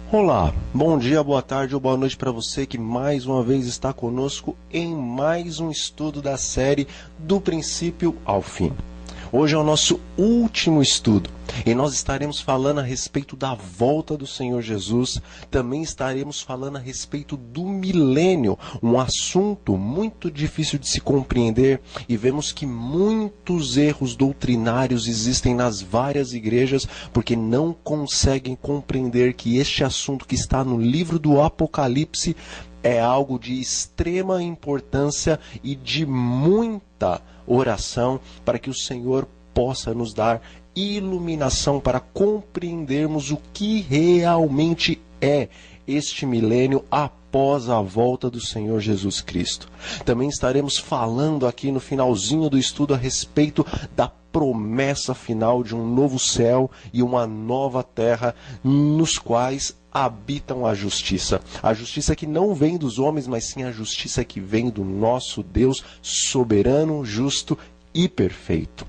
Olá, bom dia, boa tarde ou boa noite para você que mais uma vez está conosco em mais um estudo da série Do Princípio ao Fim. Hoje é o nosso último estudo e nós estaremos falando a respeito da volta do Senhor Jesus. Também estaremos falando a respeito do milênio, um assunto muito difícil de se compreender, e vemos que muitos erros doutrinários existem nas várias igrejas porque não conseguem compreender que este assunto que está no livro do Apocalipse é algo de extrema importância e de muita oração para que o Senhor possa nos dar iluminação para compreendermos o que realmente é este milênio após a volta do Senhor Jesus Cristo. Também estaremos falando aqui no finalzinho do estudo a respeito da promessa final de um novo céu e uma nova terra nos quais habitam a justiça. A justiça que não vem dos homens, mas sim a justiça que vem do nosso Deus soberano, justo e perfeito.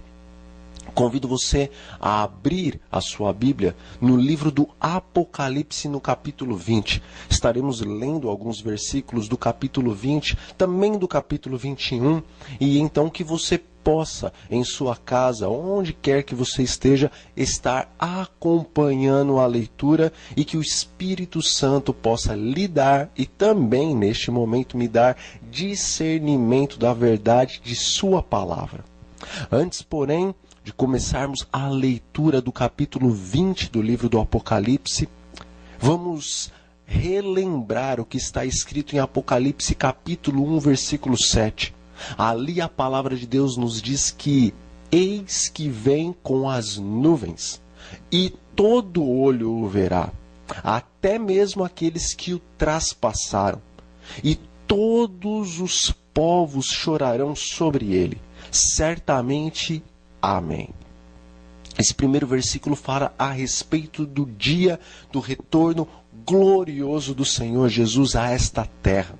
Convido você a abrir a sua Bíblia no livro do Apocalipse, no capítulo 20. Estaremos lendo alguns versículos do capítulo 20, também do capítulo 21, e então que você possa, em sua casa, onde quer que você esteja, estar acompanhando a leitura e que o Espírito Santo possa lhe dar e também, neste momento, me dar discernimento da verdade de sua palavra. Antes, porém, de começarmos a leitura do capítulo 20 do livro do Apocalipse, vamos relembrar o que está escrito em Apocalipse capítulo 1, versículo 7. Ali a palavra de Deus nos diz que eis que vem com as nuvens, e todo olho o verá, até mesmo aqueles que o traspassaram, e todos os povos chorarão sobre ele. Certamente, amém. Esse primeiro versículo fala a respeito do dia do retorno glorioso do Senhor Jesus a esta terra.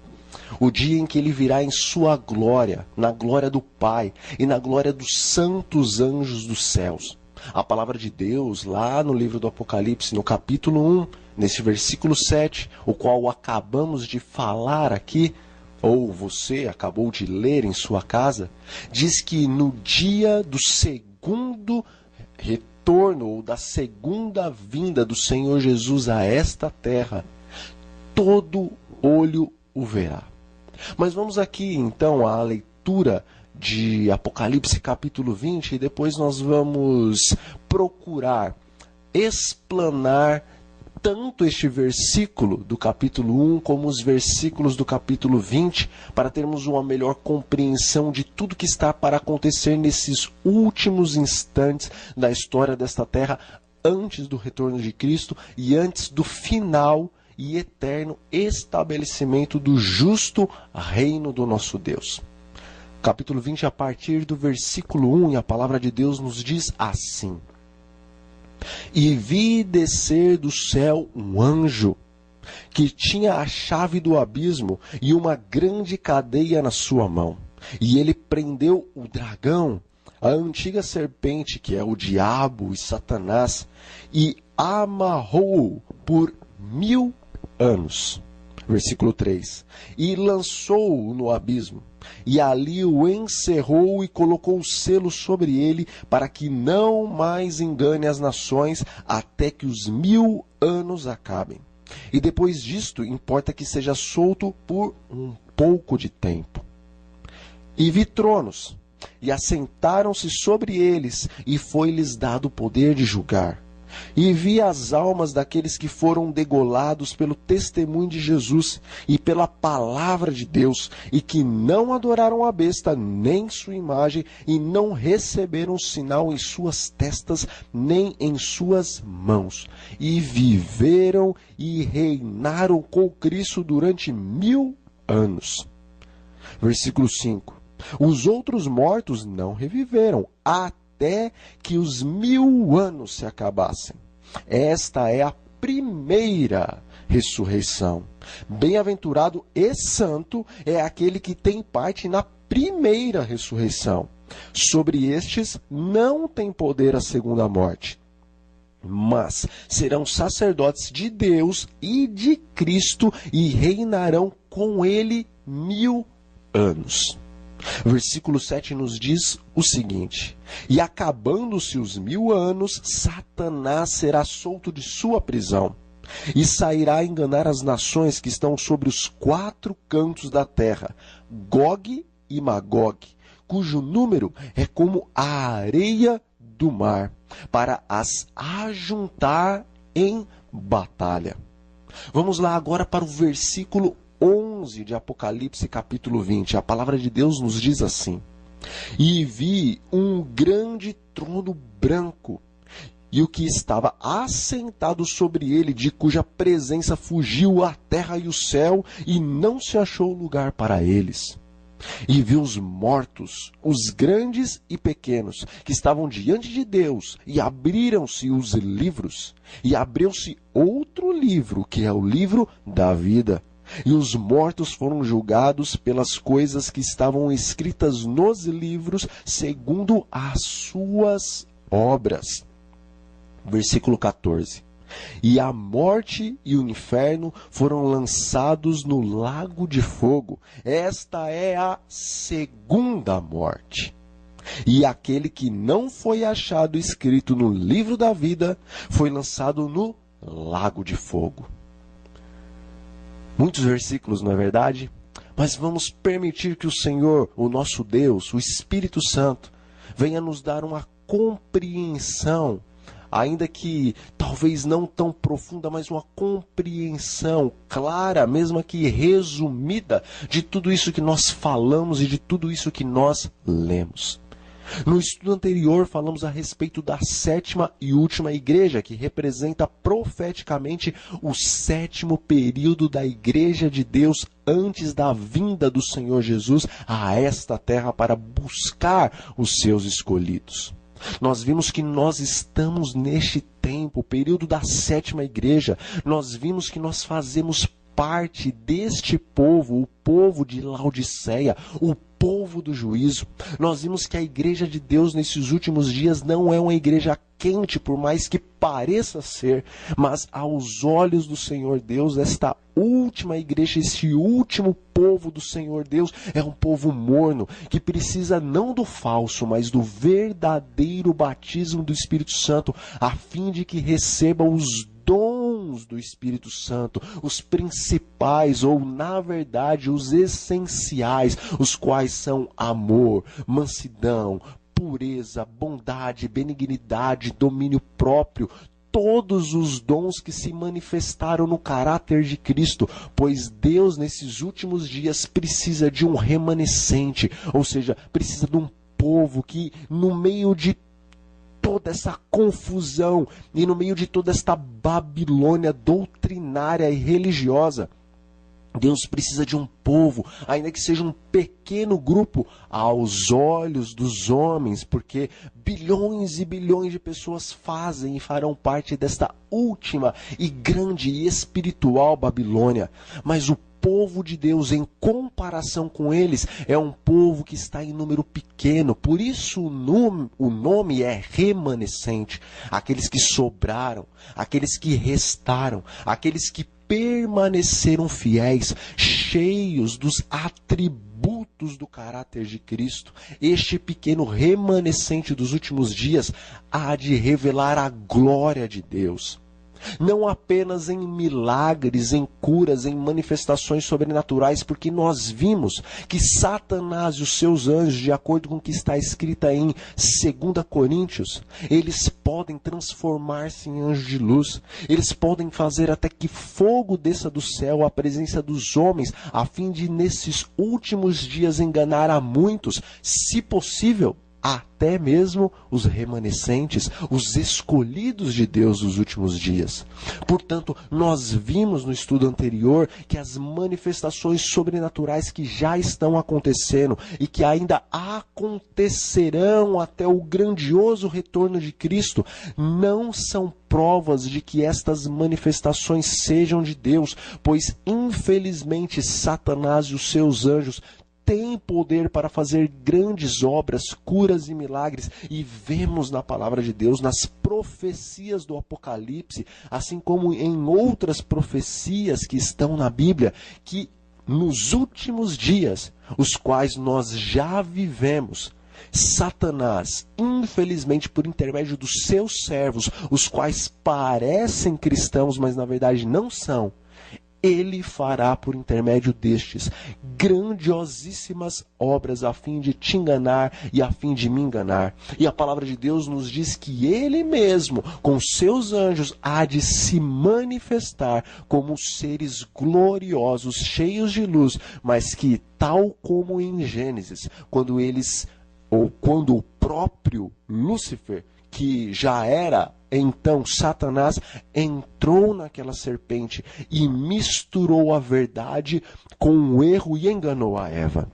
O dia em que ele virá em sua glória, na glória do Pai e na glória dos santos anjos dos céus. A palavra de Deus, lá no livro do Apocalipse, no capítulo 1, nesse versículo 7, o qual acabamos de falar aqui, ou você acabou de ler em sua casa, diz que no dia do segundo retorno, ou da segunda vinda do Senhor Jesus a esta terra, todo olho o verá. Mas vamos aqui então à leitura de Apocalipse capítulo 20 e depois nós vamos procurar explanar tanto este versículo do capítulo 1 como os versículos do capítulo 20 para termos uma melhor compreensão de tudo que está para acontecer nesses últimos instantes da história desta terra, antes do retorno de Cristo e antes do final e eterno estabelecimento do justo reino do nosso Deus. Capítulo 20, a partir do versículo 1, e a palavra de Deus nos diz assim: E vi descer do céu um anjo, que tinha a chave do abismo e uma grande cadeia na sua mão. E ele prendeu o dragão, a antiga serpente, que é o diabo e Satanás, e amarrou-o por 1000 anos. Versículo 3. E lançou-o no abismo, e ali o encerrou e colocou o selo sobre ele, para que não mais engane as nações, até que os 1000 anos acabem. E depois disto, importa que seja solto por um pouco de tempo. E vi tronos, e assentaram-se sobre eles, e foi-lhes dado o poder de julgar. E vi as almas daqueles que foram degolados pelo testemunho de Jesus e pela palavra de Deus, e que não adoraram a besta nem sua imagem, e não receberam sinal em suas testas nem em suas mãos, e viveram e reinaram com Cristo durante 1000 anos. Versículo 5. Os outros mortos não reviveram até que os 1000 anos se acabassem. Esta é a primeira ressurreição. Bem-aventurado e santo é aquele que tem parte na primeira ressurreição. Sobre estes não tem poder a segunda morte. mas serão sacerdotes de Deus e de Cristo e reinarão com ele 1000 anos. Versículo 7 nos diz o seguinte: e acabando-se os 1000 anos, Satanás será solto de sua prisão e sairá a enganar as nações que estão sobre os 4 cantos da terra, Gog e Magog, cujo número é como a areia do mar, para as ajuntar em batalha. Vamos lá agora para o versículo 11 de Apocalipse capítulo 20. A palavra de Deus nos diz assim: e vi um grande trono branco, e o que estava assentado sobre ele, de cuja presença fugiu a terra e o céu, e não se achou lugar para eles. E vi os mortos, os grandes e pequenos, que estavam diante de Deus, e abriram-se os livros, e abriu-se outro livro, que é o livro da vida. E os mortos foram julgados pelas coisas que estavam escritas nos livros, segundo as suas obras. Versículo 14. E a morte e o inferno foram lançados no lago de fogo. Esta é a segunda morte. E aquele que não foi achado escrito no livro da vida foi lançado no lago de fogo. Muitos versículos, não é verdade? Mas vamos permitir que o Senhor, o nosso Deus, o Espírito Santo, venha nos dar uma compreensão, ainda que talvez não tão profunda, mas uma compreensão clara, mesmo que resumida, de tudo isso que nós falamos e de tudo isso que nós lemos. No estudo anterior, falamos a respeito da 7ª e última igreja, que representa profeticamente o 7º período da igreja de Deus antes da vinda do Senhor Jesus a esta terra para buscar os seus escolhidos. Nós vimos que nós estamos neste tempo, o período da 7ª igreja. Nós vimos que nós fazemos parte deste povo, o povo de Laodiceia, o povo do juízo. Nós vimos que a igreja de Deus nesses últimos dias não é uma igreja quente, por mais que pareça ser, mas aos olhos do Senhor Deus, esta última igreja, esse último povo do Senhor Deus é um povo morno, que precisa não do falso, mas do verdadeiro batismo do Espírito Santo, a fim de que receba os dons do Espírito Santo, os principais, ou na verdade os essenciais, os quais são amor, mansidão, pureza, bondade, benignidade, domínio próprio, todos os dons que se manifestaram no caráter de Cristo, pois Deus nesses últimos dias precisa de um remanescente, ou seja, precisa de um povo que no meio de toda essa confusão e no meio de toda esta Babilônia doutrinária e religiosa, Deus precisa de um povo, ainda que seja um pequeno grupo, aos olhos dos homens, porque bilhões e bilhões de pessoas fazem e farão parte desta última e grande e espiritual Babilônia. Mas o povo de Deus, em comparação com eles, é um povo que está em número pequeno. Por isso o nome é remanescente. Aqueles que sobraram, aqueles que restaram, aqueles que permaneceram fiéis, cheios dos atributos do caráter de Cristo. Este pequeno remanescente dos últimos dias há de revelar a glória de Deus. Não apenas em milagres, em curas, em manifestações sobrenaturais, porque nós vimos que Satanás e os seus anjos, de acordo com o que está escrito em 2 Coríntios, eles podem transformar-se em anjos de luz, eles podem fazer até que fogo desça do céu à presença dos homens, a fim de nesses últimos dias enganar a muitos, se possível, até mesmo os remanescentes, os escolhidos de Deus dos últimos dias. Portanto, nós vimos no estudo anterior que as manifestações sobrenaturais que já estão acontecendo e que ainda acontecerão até o grandioso retorno de Cristo não são provas de que estas manifestações sejam de Deus, pois infelizmente Satanás e os seus anjos tem poder para fazer grandes obras, curas e milagres. E vemos na palavra de Deus, nas profecias do Apocalipse, assim como em outras profecias que estão na Bíblia, que nos últimos dias, os quais nós já vivemos, Satanás, infelizmente por intermédio dos seus servos, os quais parecem cristãos, mas na verdade não são, ele fará por intermédio destes grandiosíssimas obras a fim de te enganar e a fim de me enganar. E a palavra de Deus nos diz que ele mesmo, com seus anjos, há de se manifestar como seres gloriosos, cheios de luz, mas que, tal como em Gênesis, quando o próprio Lúcifer, que já era então Satanás, entrou naquela serpente e misturou a verdade com o erro e enganou a Eva.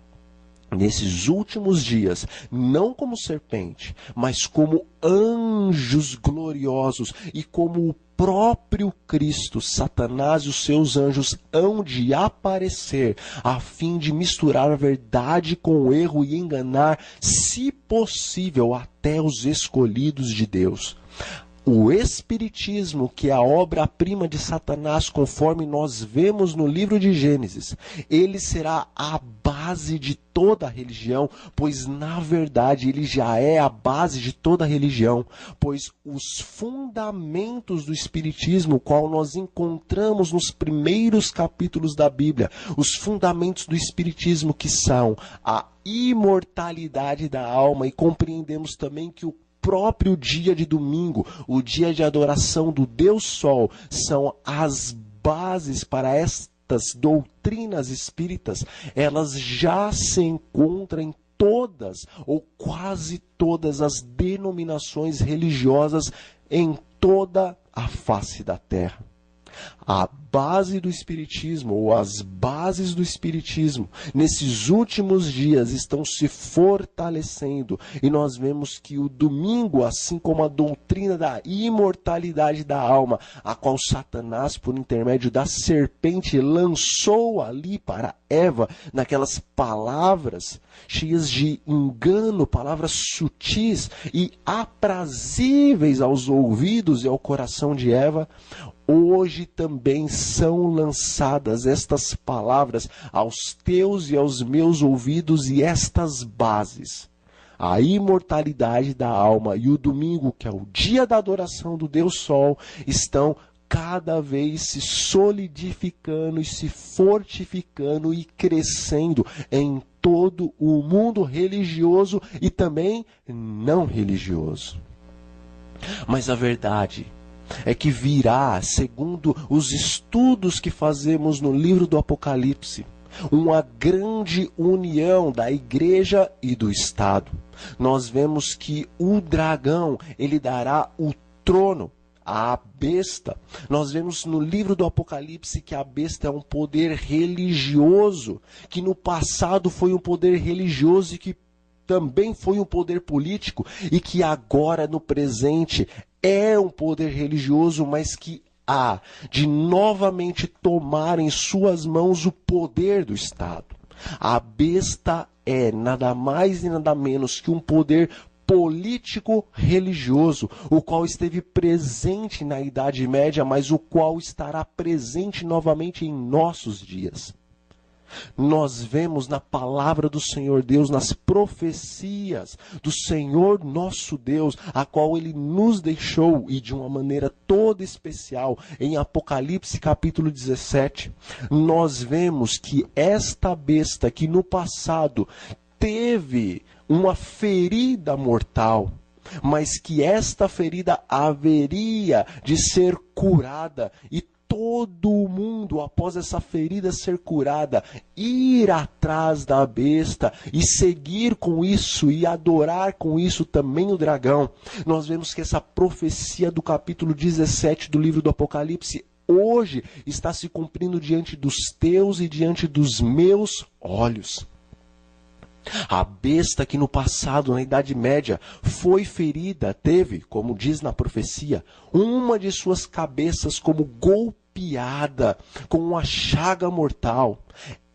Nesses últimos dias, não como serpente, mas como anjos gloriosos e como o próprio Cristo, Satanás e os seus anjos hão de aparecer a fim de misturar a verdade com o erro e enganar, se possível, até os escolhidos de Deus. O Espiritismo, que é a obra-prima de Satanás, conforme nós vemos no livro de Gênesis, ele será a base de toda a religião, pois na verdade ele já é a base de toda a religião, pois os fundamentos do Espiritismo, qual nós encontramos nos primeiros capítulos da Bíblia, os fundamentos do Espiritismo que são a imortalidade da alma, e compreendemos também que o próprio dia de domingo, o dia de adoração do Deus Sol, são as bases para estas doutrinas espíritas. Elas já se encontram em todas ou quase todas as denominações religiosas em toda a face da terra. A base do Espiritismo, ou as bases do Espiritismo, nesses últimos dias estão se fortalecendo, e nós vemos que o domingo, assim como a doutrina da imortalidade da alma, a qual Satanás, por intermédio da serpente, lançou ali para Eva, naquelas palavras cheias de engano, palavras sutis e aprazíveis aos ouvidos e ao coração de Eva, hoje também são lançadas estas palavras aos teus e aos meus ouvidos, e estas bases, a imortalidade da alma e o domingo, que é o dia da adoração do Deus Sol, estão cada vez se solidificando e se fortificando e crescendo em todo o mundo religioso e também não religioso. Mas a verdade é que virá, segundo os estudos que fazemos no livro do Apocalipse, uma grande união da igreja e do Estado. Nós vemos que o dragão, ele dará o trono à besta. Nós vemos no livro do Apocalipse que a besta é um poder religioso, que no passado foi um poder religioso e que também foi um poder político, e que agora no presente é um poder religioso, mas que há de novamente tomar em suas mãos o poder do Estado. A besta é nada mais e nada menos que um poder político religioso, o qual esteve presente na Idade Média, mas o qual estará presente novamente em nossos dias. Nós vemos na palavra do Senhor Deus, nas profecias do Senhor nosso Deus, a qual Ele nos deixou, e de uma maneira toda especial, em Apocalipse capítulo 17, nós vemos que esta besta que no passado teve uma ferida mortal, mas que esta ferida haveria de ser curada, e todo o mundo, após essa ferida ser curada, ir atrás da besta e seguir com isso e adorar com isso também o dragão. Nós vemos que essa profecia do capítulo 17 do livro do Apocalipse hoje está se cumprindo diante dos teus e diante dos meus olhos. A besta que no passado, na Idade Média, foi ferida, teve, como diz na profecia, uma de suas cabeças como golpeada com uma chaga mortal.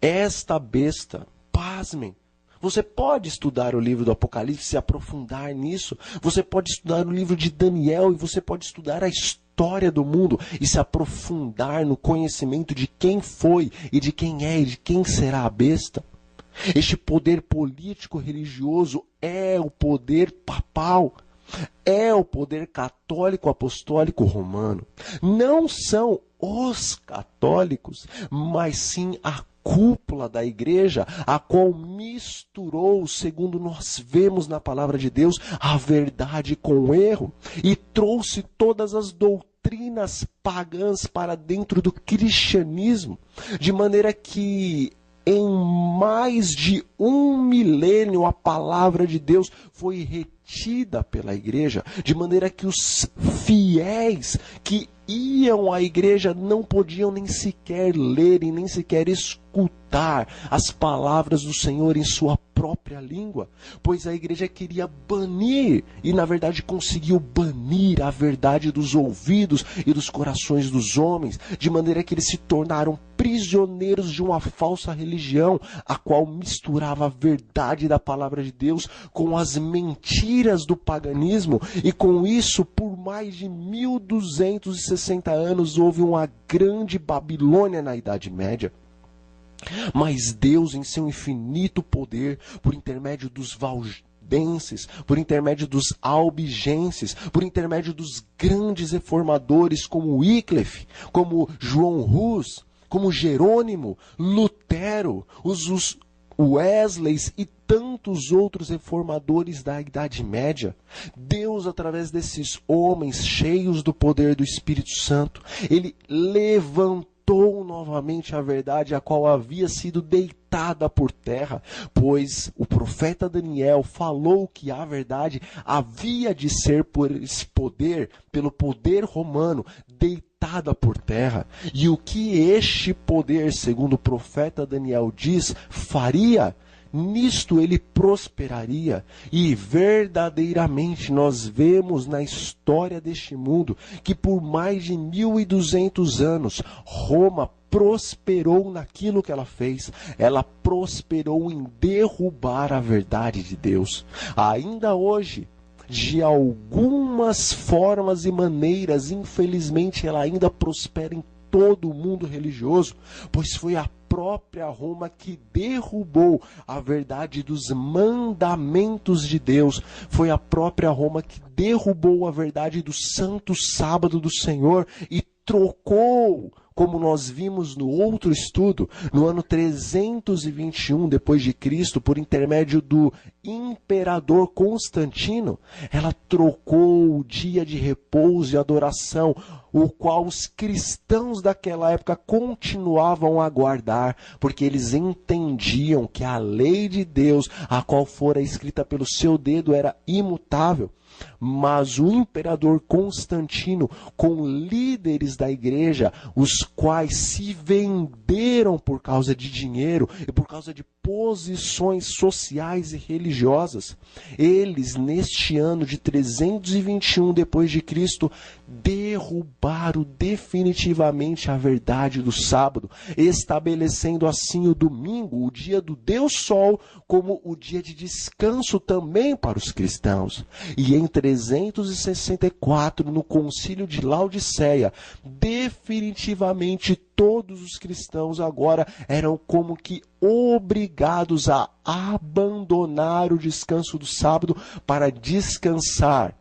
Esta besta, para pasmem, você pode estudar o livro do Apocalipse, se aprofundar nisso. Você pode estudar o livro de Daniel e você pode estudar a história do mundo e se aprofundar no conhecimento de quem foi e de quem é e de quem será a besta. Este poder político religioso é o poder papal. É o poder católico apostólico romano. Não são os católicos, mas sim a cúpula da igreja, a qual misturou, segundo nós vemos na palavra de Deus, a verdade com o erro e trouxe todas as doutrinas pagãs para dentro do cristianismo, de maneira que em mais de 1 milênio a palavra de Deus foi retida pela igreja, de maneira que os fiéis que iam à igreja não podiam nem sequer ler e nem sequer escutar as palavras do Senhor em sua própria língua, pois a igreja queria banir, e na verdade conseguiu banir a verdade dos ouvidos e dos corações dos homens, de maneira que eles se tornaram prisioneiros de uma falsa religião, a qual misturava a verdade da palavra de Deus com as mentiras do paganismo, e com isso, por mais de 1260 anos, houve uma grande Babilônia na Idade Média. Mas Deus, em seu infinito poder, por intermédio dos valdenses, por intermédio dos albigenses, por intermédio dos grandes reformadores como Wycliffe, como João Hus, como Jerônimo, Lutero, os Wesleys e tantos outros reformadores da Idade Média, Deus, através desses homens cheios do poder do Espírito Santo, ele levantou novamente a verdade, a qual havia sido deitada por terra, pois o profeta Daniel falou que a verdade havia de ser por esse poder, pelo poder romano, deitada por terra. E o que este poder, segundo o profeta Daniel diz, faria? Nisto ele prosperaria, e verdadeiramente nós vemos na história deste mundo que por mais de 1200 anos Roma prosperou naquilo que ela fez. Ela prosperou em derrubar a verdade de Deus. Ainda hoje, de algumas formas e maneiras, infelizmente ela ainda prospera em todo o mundo religioso, pois foi a própria Roma que derrubou a verdade dos mandamentos de Deus. Foi a própria Roma que derrubou a verdade do santo sábado do Senhor e trocou, como nós vimos no outro estudo, no ano 321 depois de Cristo, por intermédio do imperador Constantino, ela trocou o dia de repouso e adoração, o qual os cristãos daquela época continuavam a guardar, porque eles entendiam que a lei de Deus, a qual fora escrita pelo seu dedo, era imutável. Mas o imperador Constantino, com líderes da igreja, os quais se venderam por causa de dinheiro e por causa de posições sociais e religiosas, eles, neste ano de 321 depois de Cristo, derrubaram definitivamente a verdade do sábado, estabelecendo assim o domingo, o dia do Deus Sol, como o dia de descanso também para os cristãos. E em 364, no concílio de Laodiceia, definitivamente todos os cristãos agora eram como que obrigados a abandonar o descanso do sábado para descansar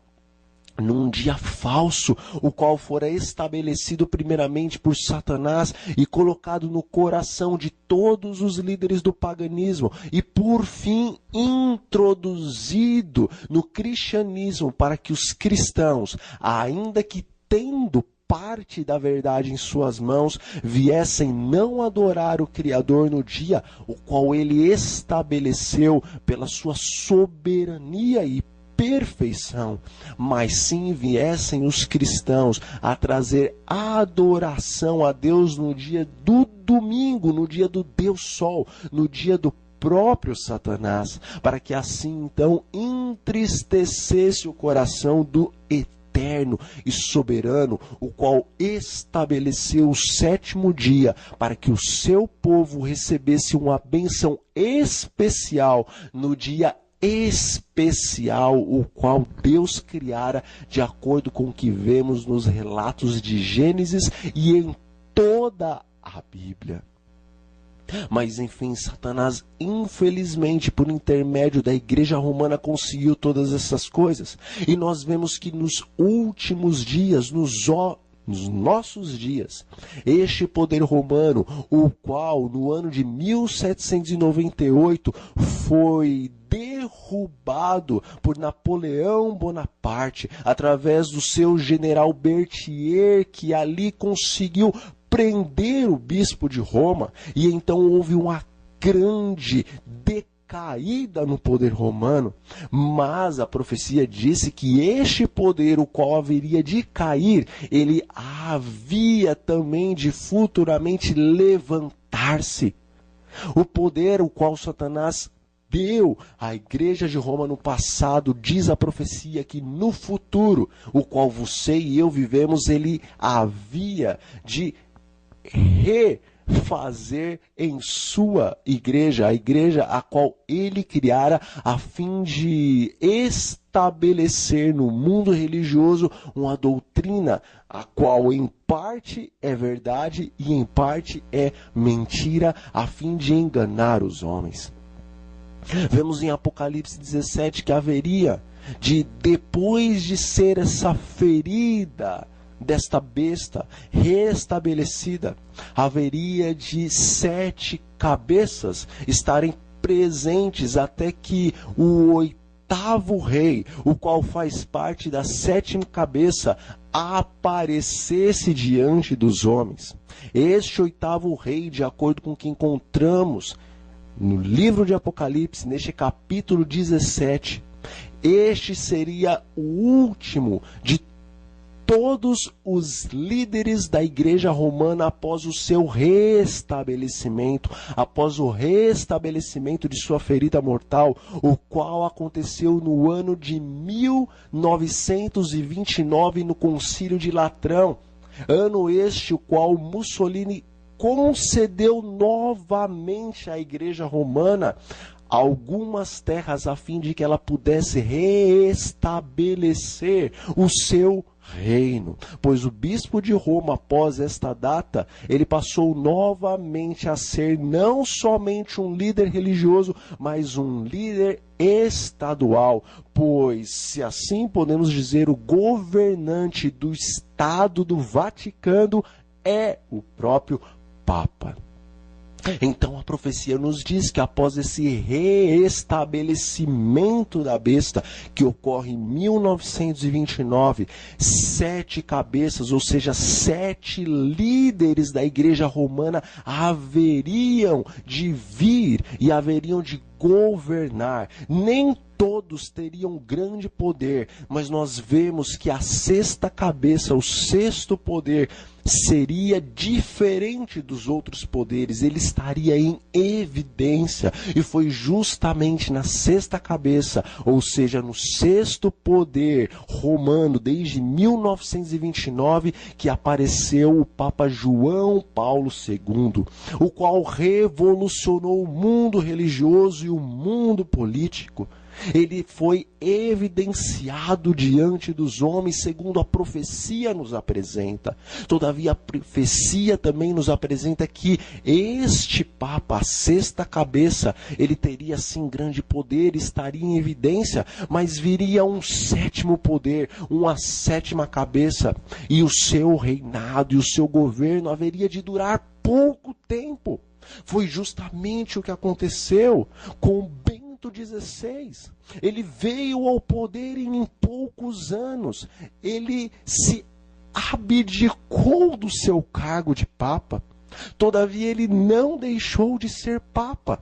num dia falso, o qual fora estabelecido primeiramente por Satanás e colocado no coração de todos os líderes do paganismo e por fim introduzido no cristianismo para que os cristãos, ainda que tendo parte da verdade em suas mãos, viessem não adorar o Criador no dia, o qual ele estabeleceu pela sua soberania e perfeição, mas sim viessem os cristãos a trazer adoração a Deus no dia do domingo, no dia do Deus Sol, no dia do próprio Satanás, para que assim então entristecesse o coração do eterno eterno e soberano, o qual estabeleceu o sétimo dia para que o seu povo recebesse uma bênção especial no dia especial, o qual Deus criara de acordo com o que vemos nos relatos de Gênesis e em toda a Bíblia. Mas enfim, Satanás, infelizmente, por intermédio da Igreja Romana, conseguiu todas essas coisas. E nós vemos que nos últimos dias, nos nossos dias, este poder romano, o qual no ano de 1798 foi derrubado por Napoleão Bonaparte, através do seu general Berthier, que ali conseguiu prender o bispo de Roma, e então houve uma grande decaída no poder romano. Mas a profecia disse que este poder, o qual haveria de cair, ele havia também de futuramente levantar-se. O poder o qual Satanás deu à Igreja de Roma no passado, diz a profecia que no futuro, o qual você e eu vivemos, ele havia de refazer em sua igreja, a igreja a qual ele criara, a fim de estabelecer no mundo religioso uma doutrina, a qual em parte é verdade e em parte é mentira, a fim de enganar os homens. Vemos em Apocalipse 17 que haveria de, depois de ser essa ferida desta besta restabelecida, haveria de 7 cabeças estarem presentes até que o 8º rei, o qual faz parte da 7ª cabeça, aparecesse diante dos homens. Este 8º rei, de acordo com o que encontramos no livro de Apocalipse, neste capítulo 17, este seria o último de todos os líderes da Igreja Romana após o seu restabelecimento, após o restabelecimento de sua ferida mortal, o qual aconteceu no ano de 1929 no Concílio de Latrão, ano este o qual Mussolini concedeu novamente à Igreja Romana algumas terras a fim de que ela pudesse reestabelecer o seu reino, pois o bispo de Roma, após esta data, ele passou novamente a ser não somente um líder religioso, mas um líder estadual, pois, se assim podemos dizer, o governante do Estado do Vaticano é o próprio Papa. Então a profecia nos diz que após esse reestabelecimento da besta, que ocorre em 1929, 7 cabeças, ou seja, 7 líderes da Igreja Romana haveriam de vir e haveriam de governar. Nem todos teriam grande poder, mas nós vemos que a 6ª cabeça, o 6º poder, seria diferente dos outros poderes, ele estaria em evidência, e foi justamente na 6ª cabeça, ou seja, no 6º poder romano, desde 1929, que apareceu o Papa João Paulo II, o qual revolucionou o mundo religioso e o mundo político. Ele foi evidenciado diante dos homens, segundo a profecia nos apresenta. Todavia, a profecia também nos apresenta que este Papa, a 6ª cabeça, ele teria sim grande poder, estaria em evidência, mas viria um 7º poder, uma 7ª cabeça, e o seu reinado e o seu governo haveria de durar pouco tempo. Foi justamente o que aconteceu com Bento XVI. Ele veio ao poder em poucos anos. Ele se abdicou do seu cargo de Papa. Todavia, ele não deixou de ser Papa.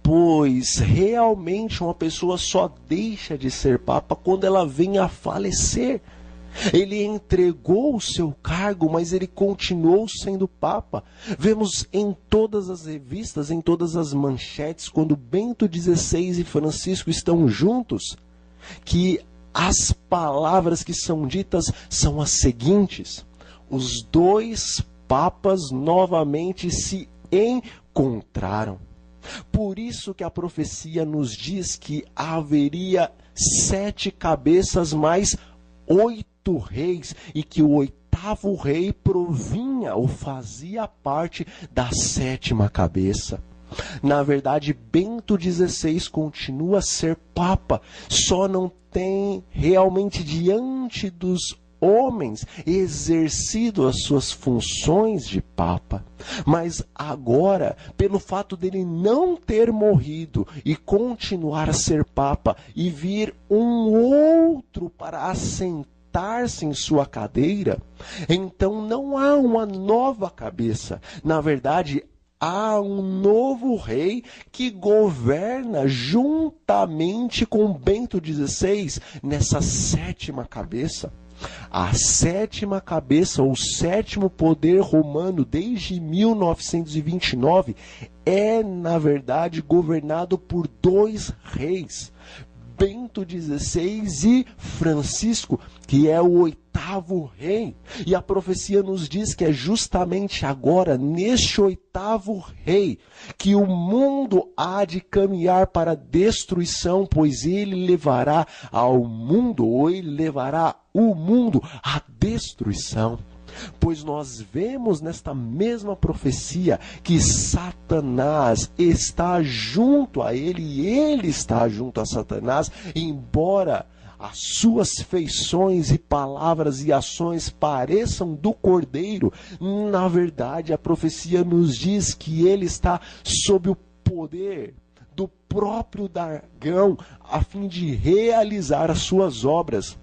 Pois realmente uma pessoa só deixa de ser Papa quando ela vem a falecer. Ele entregou o seu cargo, mas ele continuou sendo Papa. Vemos em todas as revistas, em todas as manchetes, quando Bento XVI e Francisco estão juntos, que as palavras que são ditas são as seguintes: os dois papas novamente se encontraram. Por isso que a profecia nos diz que haveria 7 cabeças mais 8 reis, e que o 8º rei provinha ou fazia parte da 7ª cabeça. Na verdade, Bento XVI continua a ser Papa, só não tem realmente diante dos homens exercido as suas funções de Papa. Mas agora, pelo fato dele não ter morrido e continuar a ser Papa, e vir um outro para assentar-se em sua cadeira, então não há uma nova cabeça. Na verdade, há um novo rei que governa juntamente com Bento XVI nessa 7ª cabeça. A 7ª cabeça, ou 7º poder romano desde 1929, é, na verdade, governado por 2 reis, Bento XVI e Francisco, que é o 8º rei. E a profecia nos diz que é justamente agora, neste 8º rei, que o mundo há de caminhar para a destruição, pois ele levará ao mundo, ou ele levará o mundo à destruição. Pois nós vemos nesta mesma profecia que Satanás está junto a ele, e ele está junto a Satanás, embora as suas feições e palavras e ações pareçam do cordeiro. Na verdade, a profecia nos diz que ele está sob o poder do próprio dragão, a fim de realizar as suas obras,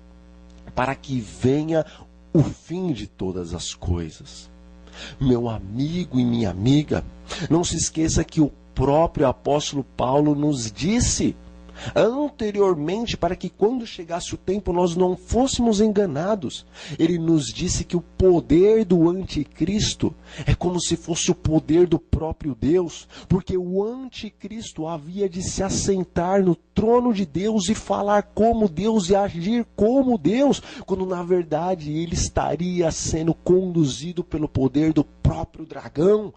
para que venha o fim de todas as coisas. Meu amigo e minha amiga, não se esqueça que o próprio apóstolo Paulo nos disse anteriormente, para que quando chegasse o tempo nós não fôssemos enganados. Ele nos disse que o poder do anticristo é como se fosse o poder do próprio Deus, porque o anticristo havia de se assentar no trono de Deus e falar como Deus e agir como Deus, quando na verdade ele estaria sendo conduzido pelo poder do próprio dragão.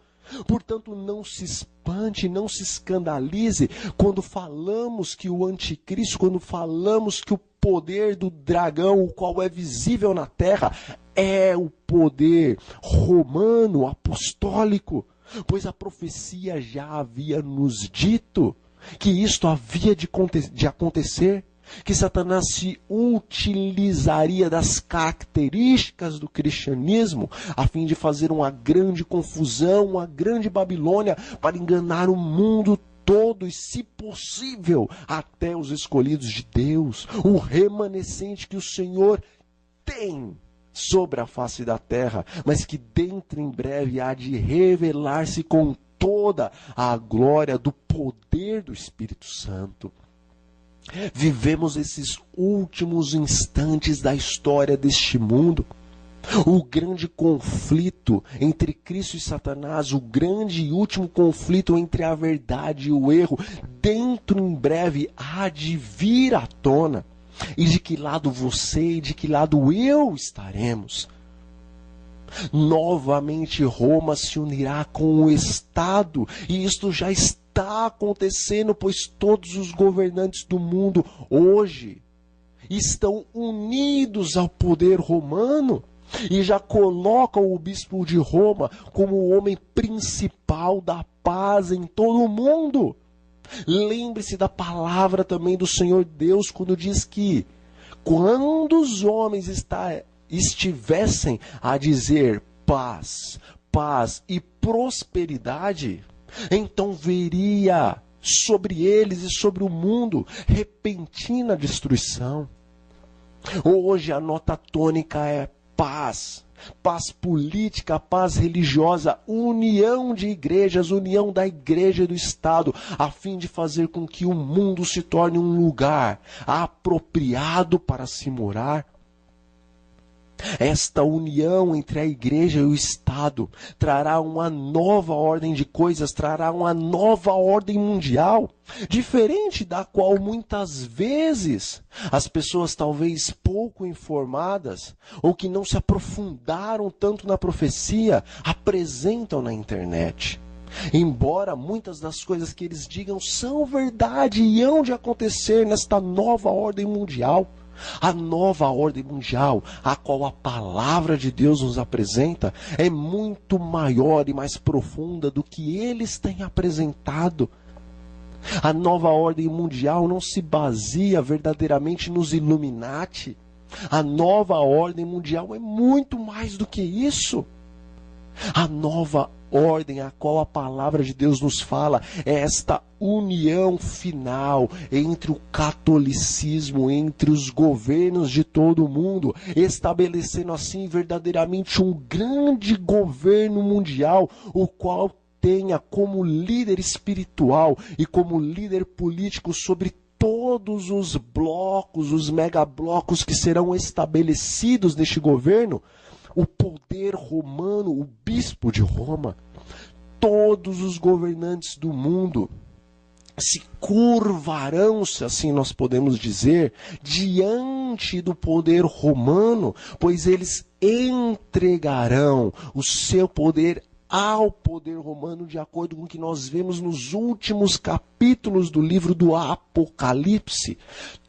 Portanto, não se espante, não se escandalize quando falamos que o anticristo, quando falamos que o poder do dragão, o qual é visível na terra, é o poder romano, apostólico, pois a profecia já havia nos dito que isto havia de acontecer, que Satanás se utilizaria das características do cristianismo a fim de fazer uma grande confusão, uma grande Babilônia, para enganar o mundo todo e, se possível, até os escolhidos de Deus, o remanescente que o Senhor tem sobre a face da terra, mas que dentro em breve há de revelar-se com toda a glória do poder do Espírito Santo. Vivemos esses últimos instantes da história deste mundo. O grande conflito entre Cristo e Satanás, o grande e último conflito entre a verdade e o erro, dentro em breve há de vir à tona. E de que lado você e de que lado eu estaremos? Novamente Roma se unirá com o Estado, e isto já está acontecendo, pois todos os governantes do mundo hoje estão unidos ao poder romano e já colocam o bispo de Roma como o homem principal da paz em todo o mundo. Lembre-se da palavra também do Senhor Deus, quando diz que quando os homens estivessem a dizer paz, paz e prosperidade, então viria sobre eles e sobre o mundo repentina destruição. Hoje a nota tônica é paz. Paz política, paz religiosa, união de igrejas, união da igreja e do Estado, a fim de fazer com que o mundo se torne um lugar apropriado para se morar. Esta união entre a igreja e o Estado trará uma nova ordem de coisas, trará uma nova ordem mundial, diferente da qual muitas vezes as pessoas talvez pouco informadas ou que não se aprofundaram tanto na profecia apresentam na internet. Embora muitas das coisas que eles digam são verdade e hão de acontecer nesta nova ordem mundial, a nova ordem mundial, a qual a palavra de Deus nos apresenta, é muito maior e mais profunda do que eles têm apresentado. A nova ordem mundial não se baseia verdadeiramente nos Illuminati. A nova ordem mundial é muito mais do que isso. A nova ordem a qual a palavra de Deus nos fala é esta união final entre o catolicismo, entre os governos de todo o mundo, estabelecendo assim verdadeiramente um grande governo mundial, o qual tenha como líder espiritual e como líder político sobre todos os blocos, os megablocos que serão estabelecidos neste governo, o poder romano, o bispo de Roma. Todos os governantes do mundo se curvarão, se assim nós podemos dizer, diante do poder romano, pois eles entregarão o seu poder ao poder romano, de acordo com o que nós vemos nos últimos capítulos do livro do Apocalipse.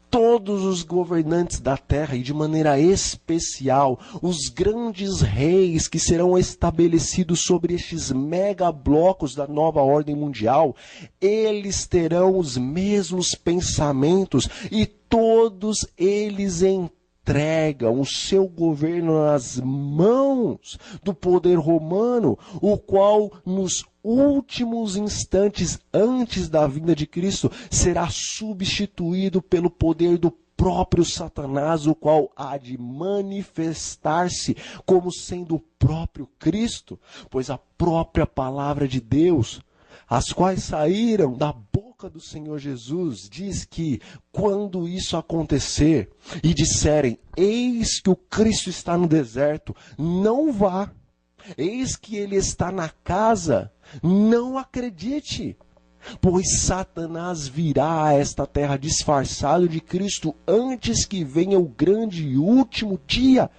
Todos os governantes da terra, e de maneira especial, os grandes reis que serão estabelecidos sobre estes megablocos da nova ordem mundial, eles terão os mesmos pensamentos e todos eles entregam o seu governo nas mãos do poder romano, o qual nos últimos instantes antes da vinda de Cristo será substituído pelo poder do próprio Satanás, o qual há de manifestar-se como sendo o próprio Cristo, pois a própria palavra de Deus, as quais saíram da boca do Senhor Jesus, diz que quando isso acontecer e disserem, eis que o Cristo está no deserto, não vá. Eis que ele está na casa, não acredite, pois Satanás virá a esta terra disfarçado de Cristo antes que venha o grande e último dia.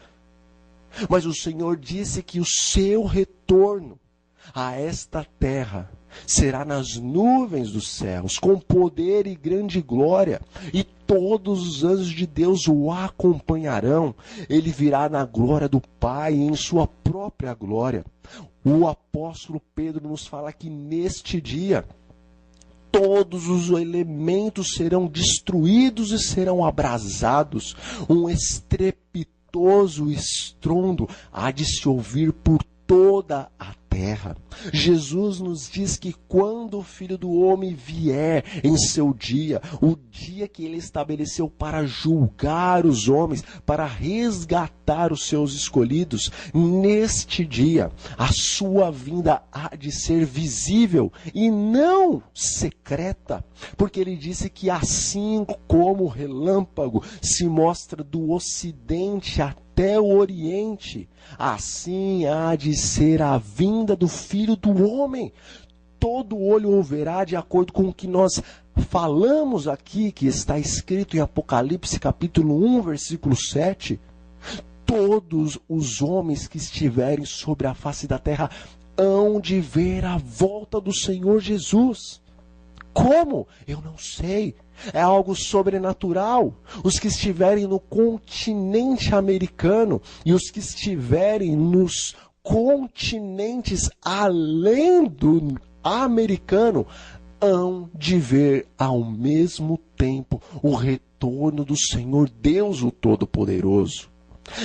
Mas o Senhor disse que o seu retorno a esta terra será nas nuvens dos céus, com poder e grande glória, e todos os anjos de Deus o acompanharão. Ele virá na glória do Pai, em sua própria glória. O apóstolo Pedro nos fala que neste dia todos os elementos serão destruídos e serão abrasados. Um estrepitoso estrondo há de se ouvir por toda a terra. Jesus nos diz que quando o Filho do Homem vier em seu dia, o dia que ele estabeleceu para julgar os homens, para resgatar os seus escolhidos, neste dia a sua vinda há de ser visível e não secreta, porque ele disse que assim como o relâmpago se mostra do ocidente até o oriente, assim há de ser a vinda do Filho do Homem. Todo olho o verá, de acordo com o que nós falamos aqui, que está escrito em Apocalipse capítulo 1, versículo 7. Todos os homens que estiverem sobre a face da terra hão de ver a volta do Senhor Jesus. Como? Eu não sei. É algo sobrenatural. Os que estiverem no continente americano e os que estiverem nos continentes além do americano hão de ver ao mesmo tempo o retorno do Senhor Deus, o Todo-Poderoso.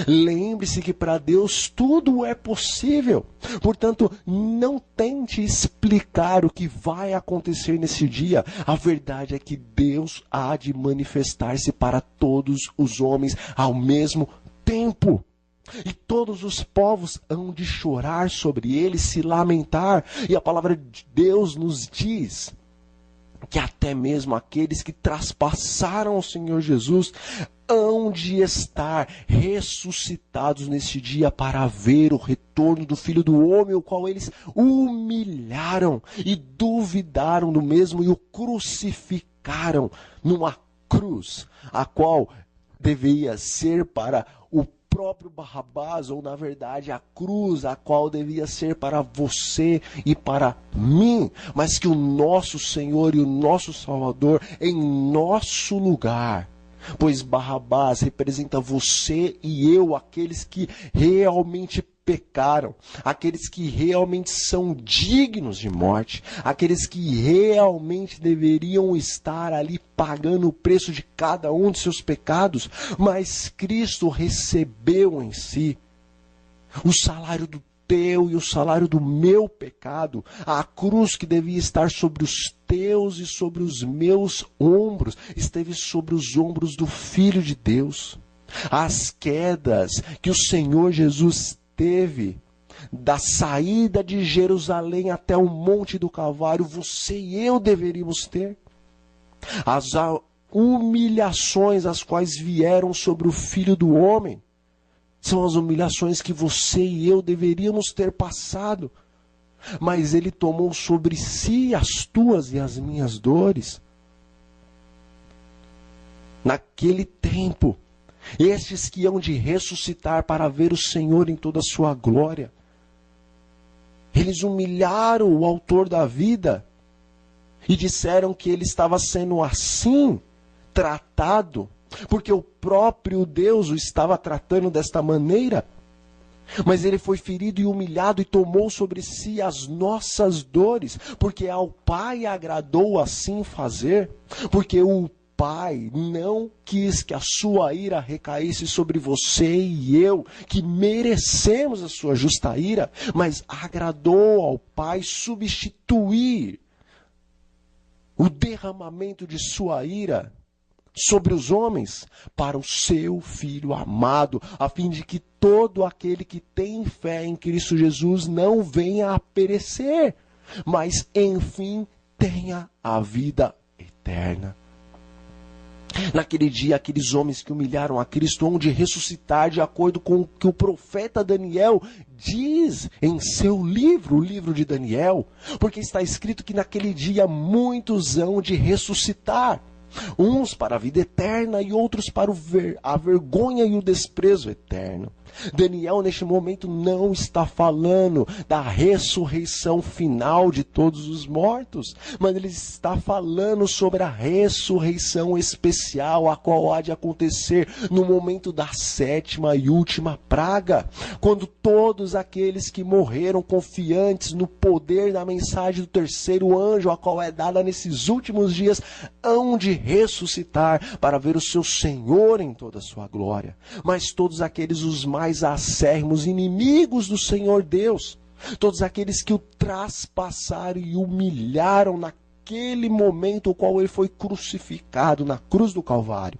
Lembre-se que para Deus tudo é possível. Portanto, não tente explicar o que vai acontecer nesse dia. A verdade é que Deus há de manifestar-se para todos os homens ao mesmo tempo. E todos os povos hão de chorar sobre ele, se lamentar. E a palavra de Deus nos diz que até mesmo aqueles que traspassaram o Senhor Jesus hão de estar ressuscitados neste dia para ver o retorno do Filho do Homem, o qual eles humilharam e duvidaram do mesmo e o crucificaram numa cruz, a qual devia ser para o próprio Barrabás, ou na verdade a cruz, a qual devia ser para você e para mim, mas que o nosso Senhor e o nosso Salvador em nosso lugar, pois Barrabás representa você e eu, aqueles que realmente pecaram, aqueles que realmente são dignos de morte, aqueles que realmente deveriam estar ali pagando o preço de cada um de seus pecados, mas Cristo recebeu em si o salário do teu e o salário do meu pecado, a cruz que devia estar sobre os teus e sobre os meus ombros, esteve sobre os ombros do Filho de Deus. As quedas que o Senhor Jesus teve, da saída de Jerusalém até o Monte do Calvário, você e eu deveríamos ter. As humilhações as quais vieram sobre o Filho do Homem, são as humilhações que você e eu deveríamos ter passado. Mas Ele tomou sobre si as tuas e as minhas dores. Naquele tempo, estes que hão de ressuscitar para ver o Senhor em toda a sua glória, eles humilharam o autor da vida e disseram que ele estava sendo assim tratado, porque o próprio Deus o estava tratando desta maneira. Mas ele foi ferido e humilhado e tomou sobre si as nossas dores, porque ao Pai agradou assim fazer, porque o Pai não quis que a sua ira recaísse sobre você e eu, que merecemos a sua justa ira, mas agradou ao Pai substituir o derramamento de sua ira sobre os homens para o seu Filho amado, a fim de que todo aquele que tem fé em Cristo Jesus não venha a perecer, mas enfim tenha a vida eterna. Naquele dia, aqueles homens que humilharam a Cristo hão de ressuscitar de acordo com o que o profeta Daniel diz em seu livro, o livro de Daniel, porque está escrito que naquele dia muitos hão de ressuscitar, uns para a vida eterna e outros para a vergonha e o desprezo eterno. Daniel, neste momento, não está falando da ressurreição final de todos os mortos, mas ele está falando sobre a ressurreição especial, a qual há de acontecer no momento da sétima e última praga, quando todos aqueles que morreram confiantes no poder da mensagem do terceiro anjo, a qual é dada nesses últimos dias, hão de ressuscitar para ver o seu Senhor em toda a sua glória. Mas todos aqueles, os mais acérrimos inimigos do Senhor Deus, todos aqueles que o traspassaram e humilharam naquele momento o qual ele foi crucificado na cruz do Calvário,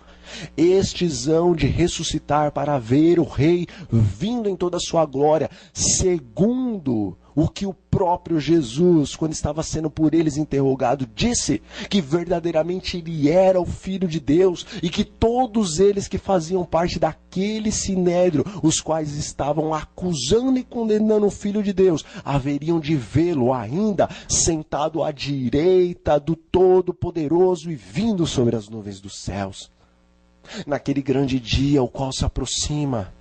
estes hão de ressuscitar para ver o Rei vindo em toda a sua glória, segundo o que o próprio Jesus, quando estava sendo por eles interrogado, disse que verdadeiramente ele era o Filho de Deus e que todos eles que faziam parte daquele sinédrio, os quais estavam acusando e condenando o Filho de Deus, haveriam de vê-lo ainda sentado à direita do Todo-Poderoso e vindo sobre as nuvens dos céus. Naquele grande dia o qual se aproxima,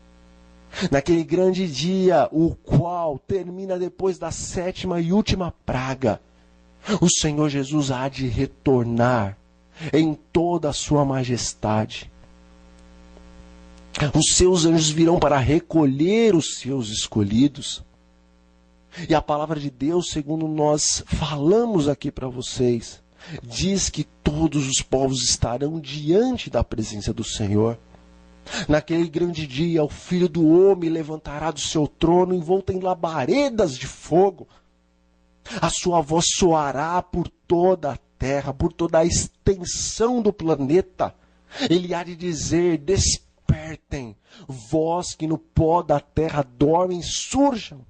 naquele grande dia, o qual termina depois da sétima e última praga, o Senhor Jesus há de retornar em toda a sua majestade. Os seus anjos virão para recolher os seus escolhidos. E a palavra de Deus, segundo nós falamos aqui para vocês, diz que todos os povos estarão diante da presença do Senhor. Naquele grande dia, o Filho do Homem levantará do seu trono envolto em labaredas de fogo. A sua voz soará por toda a terra, por toda a extensão do planeta. Ele há de dizer: despertem, vós que no pó da terra dormem, surjam.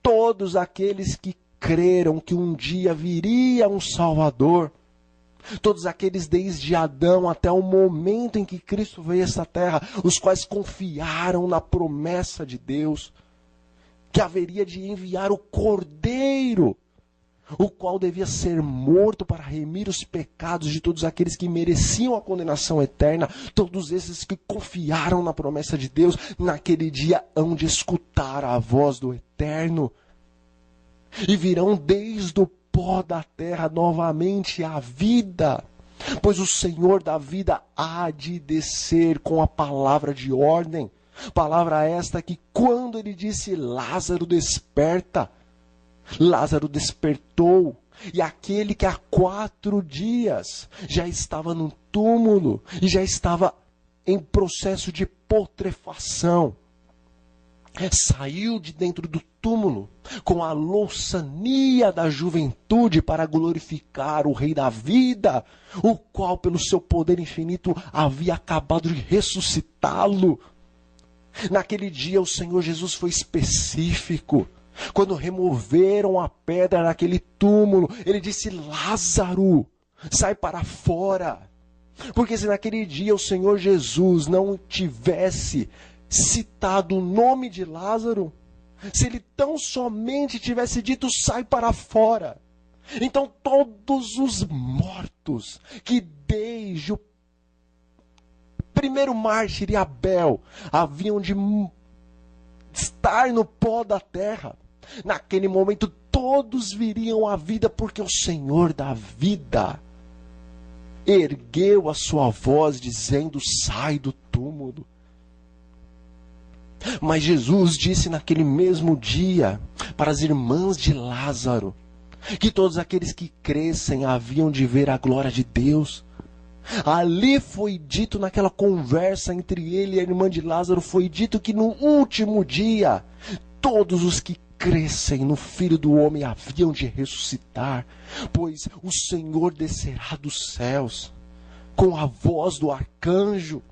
Todos aqueles que creram que um dia viria um Salvador. Todos aqueles desde Adão até o momento em que Cristo veio a essa terra, os quais confiaram na promessa de Deus, que haveria de enviar o Cordeiro, o qual devia ser morto para remir os pecados de todos aqueles que mereciam a condenação eterna. Todos esses que confiaram na promessa de Deus, naquele dia hão de escutar a voz do Eterno, e virão desde o pó da terra novamente à vida, pois o Senhor da vida há de descer com a palavra de ordem, palavra esta que quando ele disse Lázaro desperta, Lázaro despertou, e aquele que há 4 dias já estava no túmulo e já estava em processo de putrefação, saiu de dentro do túmulo com a louçania da juventude para glorificar o Rei da vida, o qual pelo seu poder infinito havia acabado de ressuscitá-lo. Naquele dia o Senhor Jesus foi específico. Quando removeram a pedra naquele túmulo, ele disse: Lázaro, sai para fora. Porque se naquele dia o Senhor Jesus não tivesse citado o nome de Lázaro, se ele tão somente tivesse dito sai para fora, então todos os mortos que desde o primeiro mártir Abel haviam de estar no pó da terra, naquele momento todos viriam à vida, porque o Senhor da vida ergueu a sua voz dizendo: sai do túmulo. Mas Jesus disse naquele mesmo dia para as irmãs de Lázaro que todos aqueles que crescem haviam de ver a glória de Deus. Ali foi dito, naquela conversa entre ele e a irmã de Lázaro, foi dito que no último dia todos os que crescem no Filho do Homem haviam de ressuscitar, pois o Senhor descerá dos céus com a voz do arcanjo,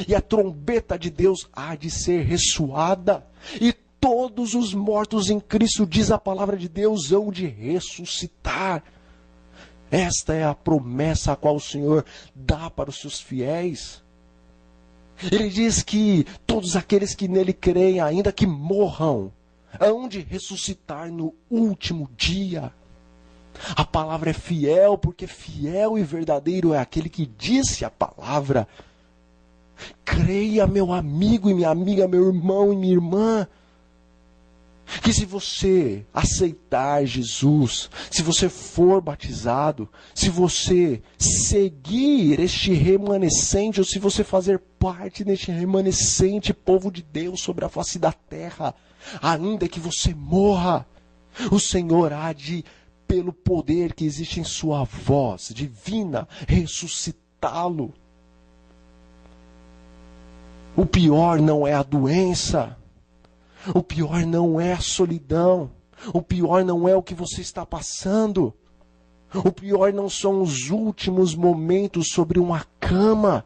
e a trombeta de Deus há de ser ressoada, e todos os mortos em Cristo, diz a palavra de Deus, hão de ressuscitar. Esta é a promessa a qual o Senhor dá para os seus fiéis. Ele diz que todos aqueles que nele creem, ainda que morram, hão de ressuscitar no último dia. A palavra é fiel, porque fiel e verdadeiro é aquele que disse a palavra. Creia, meu amigo e minha amiga, meu irmão e minha irmã, que se você aceitar Jesus, se você for batizado, se você seguir este remanescente, ou se você fazer parte deste remanescente povo de Deus sobre a face da terra, ainda que você morra, o Senhor há de, pelo poder que existe em sua voz divina, ressuscitá-lo. O pior não é a doença, o pior não é a solidão, o pior não é o que você está passando, o pior não são os últimos momentos sobre uma cama,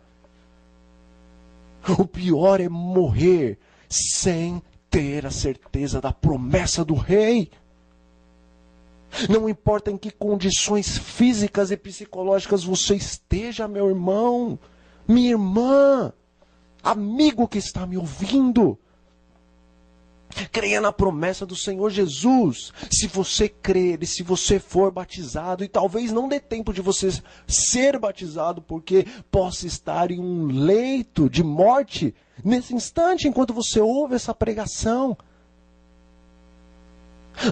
o pior é morrer sem ter a certeza da promessa do Rei. Não importa em que condições físicas e psicológicas você esteja, meu irmão, minha irmã, amigo que está me ouvindo, creia na promessa do Senhor Jesus. Se você crer e se você for batizado, e talvez não dê tempo de você ser batizado, porque possa estar em um leito de morte nesse instante, enquanto você ouve essa pregação.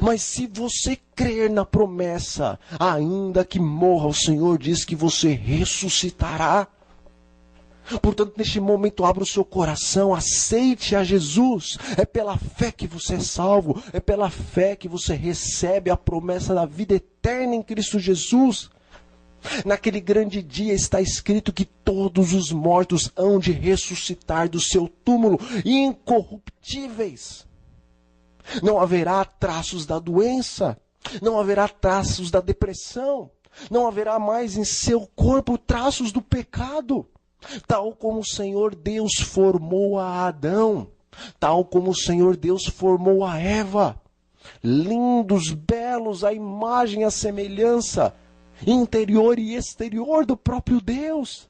Mas se você crer na promessa, ainda que morra, o Senhor diz que você ressuscitará. Portanto, neste momento, abra o seu coração, aceite a Jesus. É pela fé que você é salvo, é pela fé que você recebe a promessa da vida eterna em Cristo Jesus. Naquele grande dia está escrito que todos os mortos hão de ressuscitar do seu túmulo incorruptíveis. Não haverá traços da doença, não haverá traços da depressão, não haverá mais em seu corpo traços do pecado. Tal como o Senhor Deus formou a Adão, tal como o Senhor Deus formou a Eva, lindos, belos, a imagem e a semelhança interior e exterior do próprio Deus.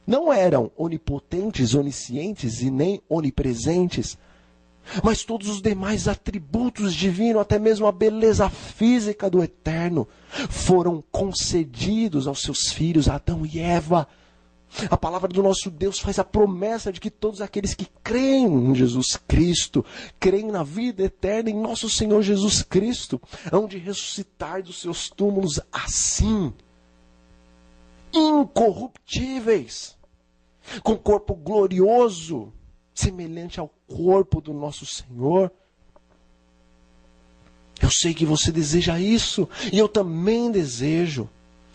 Não eram onipotentes, oniscientes e nem onipresentes, mas todos os demais atributos divinos, até mesmo a beleza física do Eterno, foram concedidos aos seus filhos, Adão e Eva. A palavra do nosso Deus faz a promessa de que todos aqueles que creem em Jesus Cristo, creem na vida eterna em nosso Senhor Jesus Cristo, hão de ressuscitar dos seus túmulos assim, incorruptíveis, com corpo glorioso, semelhante ao corpo do nosso Senhor. Eu sei que você deseja isso, e eu também desejo.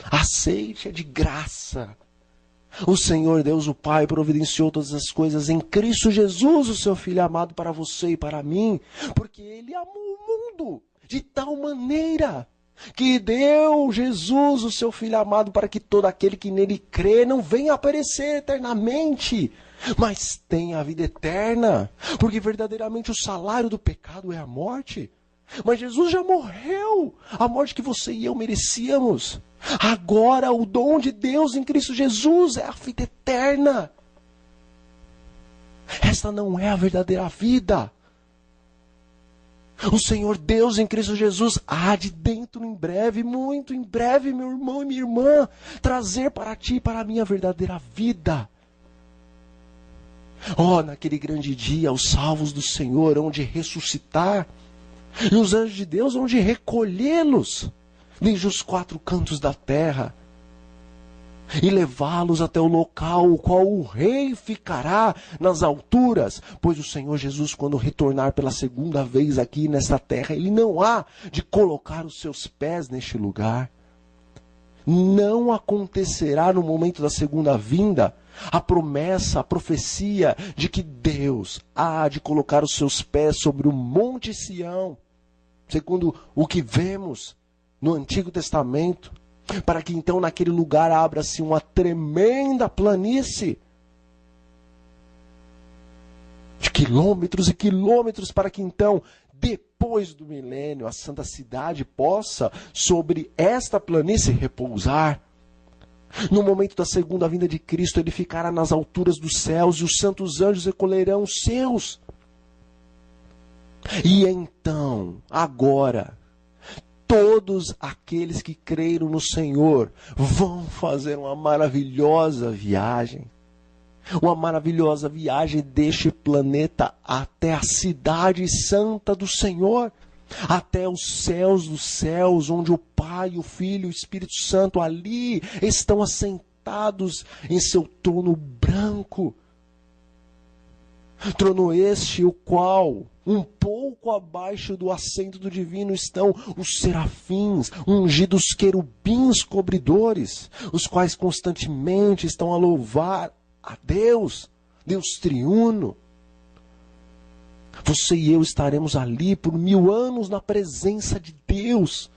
Aceite, é de graça. O Senhor Deus, o Pai, providenciou todas as coisas em Cristo Jesus, o seu Filho amado, para você e para mim, porque Ele amou o mundo de tal maneira que deu Jesus, o seu Filho amado, para que todo aquele que nele crê não venha a perecer eternamente, mas tenha a vida eterna, porque verdadeiramente o salário do pecado é a morte. Mas Jesus já morreu, a morte que você e eu merecíamos. Agora o dom de Deus em Cristo Jesus é a vida eterna. Esta não é a verdadeira vida. O Senhor Deus em Cristo Jesus há de dentro em breve, muito em breve, meu irmão e minha irmã, trazer para ti e para mim a verdadeira vida. Oh, naquele grande dia, os salvos do Senhor hão de ressuscitar, e os anjos de Deus hão de recolhê-los desde os quatro cantos da terra e levá-los até o local o qual o rei ficará nas alturas, pois o Senhor Jesus, quando retornar pela segunda vez aqui nesta terra, ele não há de colocar os seus pés neste lugar. Não acontecerá no momento da segunda vinda a promessa, a profecia de que Deus há de colocar os seus pés sobre o Monte Sião, segundo o que vemos no Antigo Testamento, para que então naquele lugar abra-se uma tremenda planície de quilômetros e quilômetros, para que então, depois do milênio, a santa cidade possa sobre esta planície repousar. No momento da segunda vinda de Cristo, ele ficará nas alturas dos céus e os santos anjos recolherão os seus. E então, agora, todos aqueles que creram no Senhor vão fazer uma maravilhosa viagem. Uma maravilhosa viagem deste planeta até a cidade santa do Senhor. Até os céus dos céus, onde o Pai, o Filho e o Espírito Santo ali estão assentados em seu trono branco. Trono este, o qual, um pouco abaixo do assento do divino, estão os serafins, ungidos querubins cobridores, os quais constantemente estão a louvar a Deus, Deus triuno. Você e eu estaremos ali por 1000 anos na presença de Deus.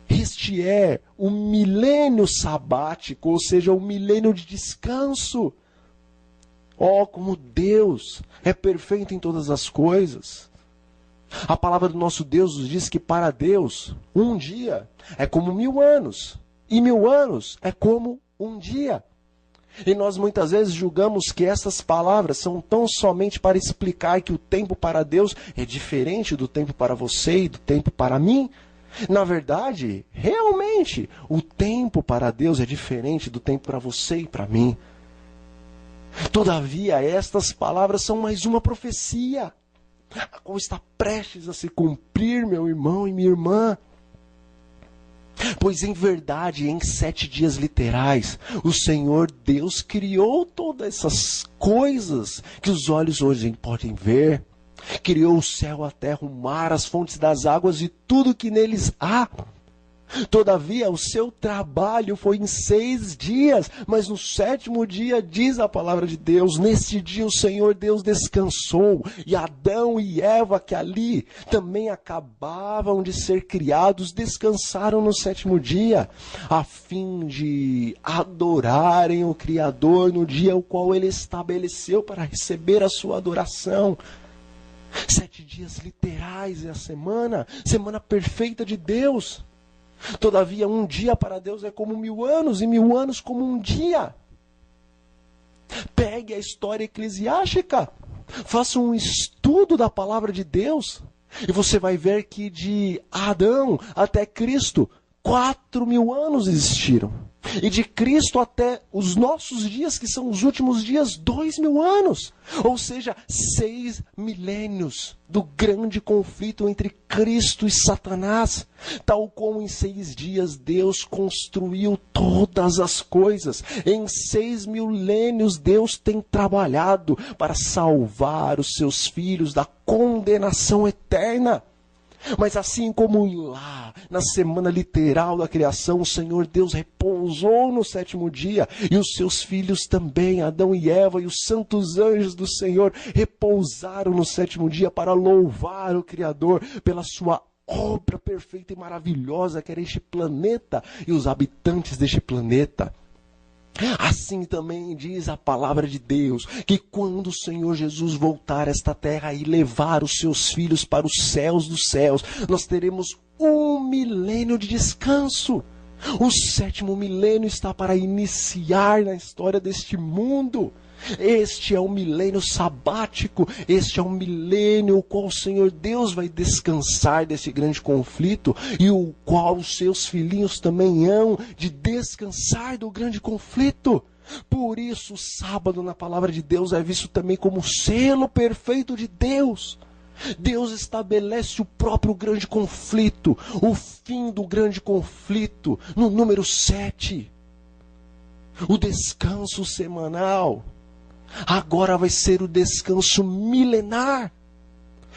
Este é o milênio sabático, ou seja, o milênio de descanso. Oh, como Deus é perfeito em todas as coisas. A palavra do nosso Deus nos diz que para Deus, um dia é como 1000 anos. E 1000 anos é como um dia. E nós muitas vezes julgamos que essas palavras são tão somente para explicar que o tempo para Deus é diferente do tempo para você e do tempo para mim. Na verdade, realmente, o tempo para Deus é diferente do tempo para você e para mim. Todavia, estas palavras são mais uma profecia, a qual está prestes a se cumprir, meu irmão e minha irmã. Pois em verdade, em 7 dias literais, o Senhor Deus criou todas essas coisas que os olhos hoje podem ver. Criou o céu, a terra, o mar, as fontes das águas e tudo que neles há. Todavia, o seu trabalho foi em 6 dias, mas no 7º dia, diz a palavra de Deus, nesse dia o Senhor Deus descansou, e Adão e Eva, que ali também acabavam de ser criados, descansaram no 7º dia, a fim de adorarem o Criador no dia o qual ele estabeleceu para receber a sua adoração. 7 dias literais é a semana perfeita de Deus. Todavia, um dia para Deus é como 1000 anos, e 1000 anos como um dia. Pegue a história eclesiástica, faça um estudo da palavra de Deus, e você vai ver que de Adão até Cristo, 4000 anos existiram. E de Cristo até os nossos dias, que são os últimos dias, 2000 anos. Ou seja, 6 milênios do grande conflito entre Cristo e Satanás. Tal como em 6 dias Deus construiu todas as coisas. Em 6 milênios Deus tem trabalhado para salvar os seus filhos da condenação eterna. Mas assim como lá, na semana literal da criação, o Senhor Deus repousou no 7º dia, e os seus filhos também, Adão e Eva, e os santos anjos do Senhor, repousaram no 7º dia para louvar o Criador pela sua obra perfeita e maravilhosa, que era este planeta e os habitantes deste planeta. Assim também diz a palavra de Deus, que quando o Senhor Jesus voltar a esta terra e levar os seus filhos para os céus dos céus, nós teremos 1 milênio de descanso. O 7º milênio está para iniciar na história deste mundo. Este é um milênio sabático, este é um milênio o qual o Senhor Deus vai descansar desse grande conflito, e o qual os seus filhinhos também hão de descansar do grande conflito. Por isso o sábado na palavra de Deus é visto também como o selo perfeito de Deus. Deus estabelece o próprio grande conflito, o fim do grande conflito, no número 7. O descanso semanal agora vai ser o descanso milenar.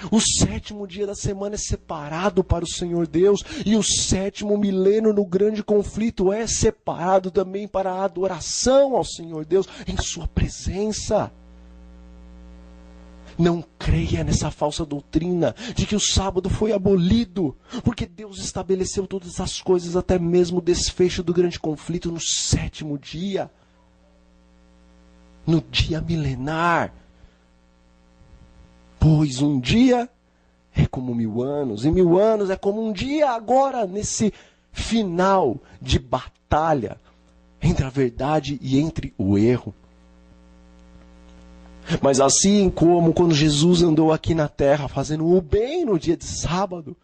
O 7º dia da semana é separado para o Senhor Deus, e o 7º milênio no grande conflito é separado também para a adoração ao Senhor Deus em sua presença. Não creia nessa falsa doutrina de que o sábado foi abolido, porque Deus estabeleceu todas as coisas, até mesmo o desfecho do grande conflito, no 7º dia. No dia milenar. Pois um dia é como 1000 anos, e 1000 anos é como um dia agora, nesse final de batalha entre a verdade e entre o erro. Mas assim como quando Jesus andou aqui na terra fazendo o bem no dia de sábado,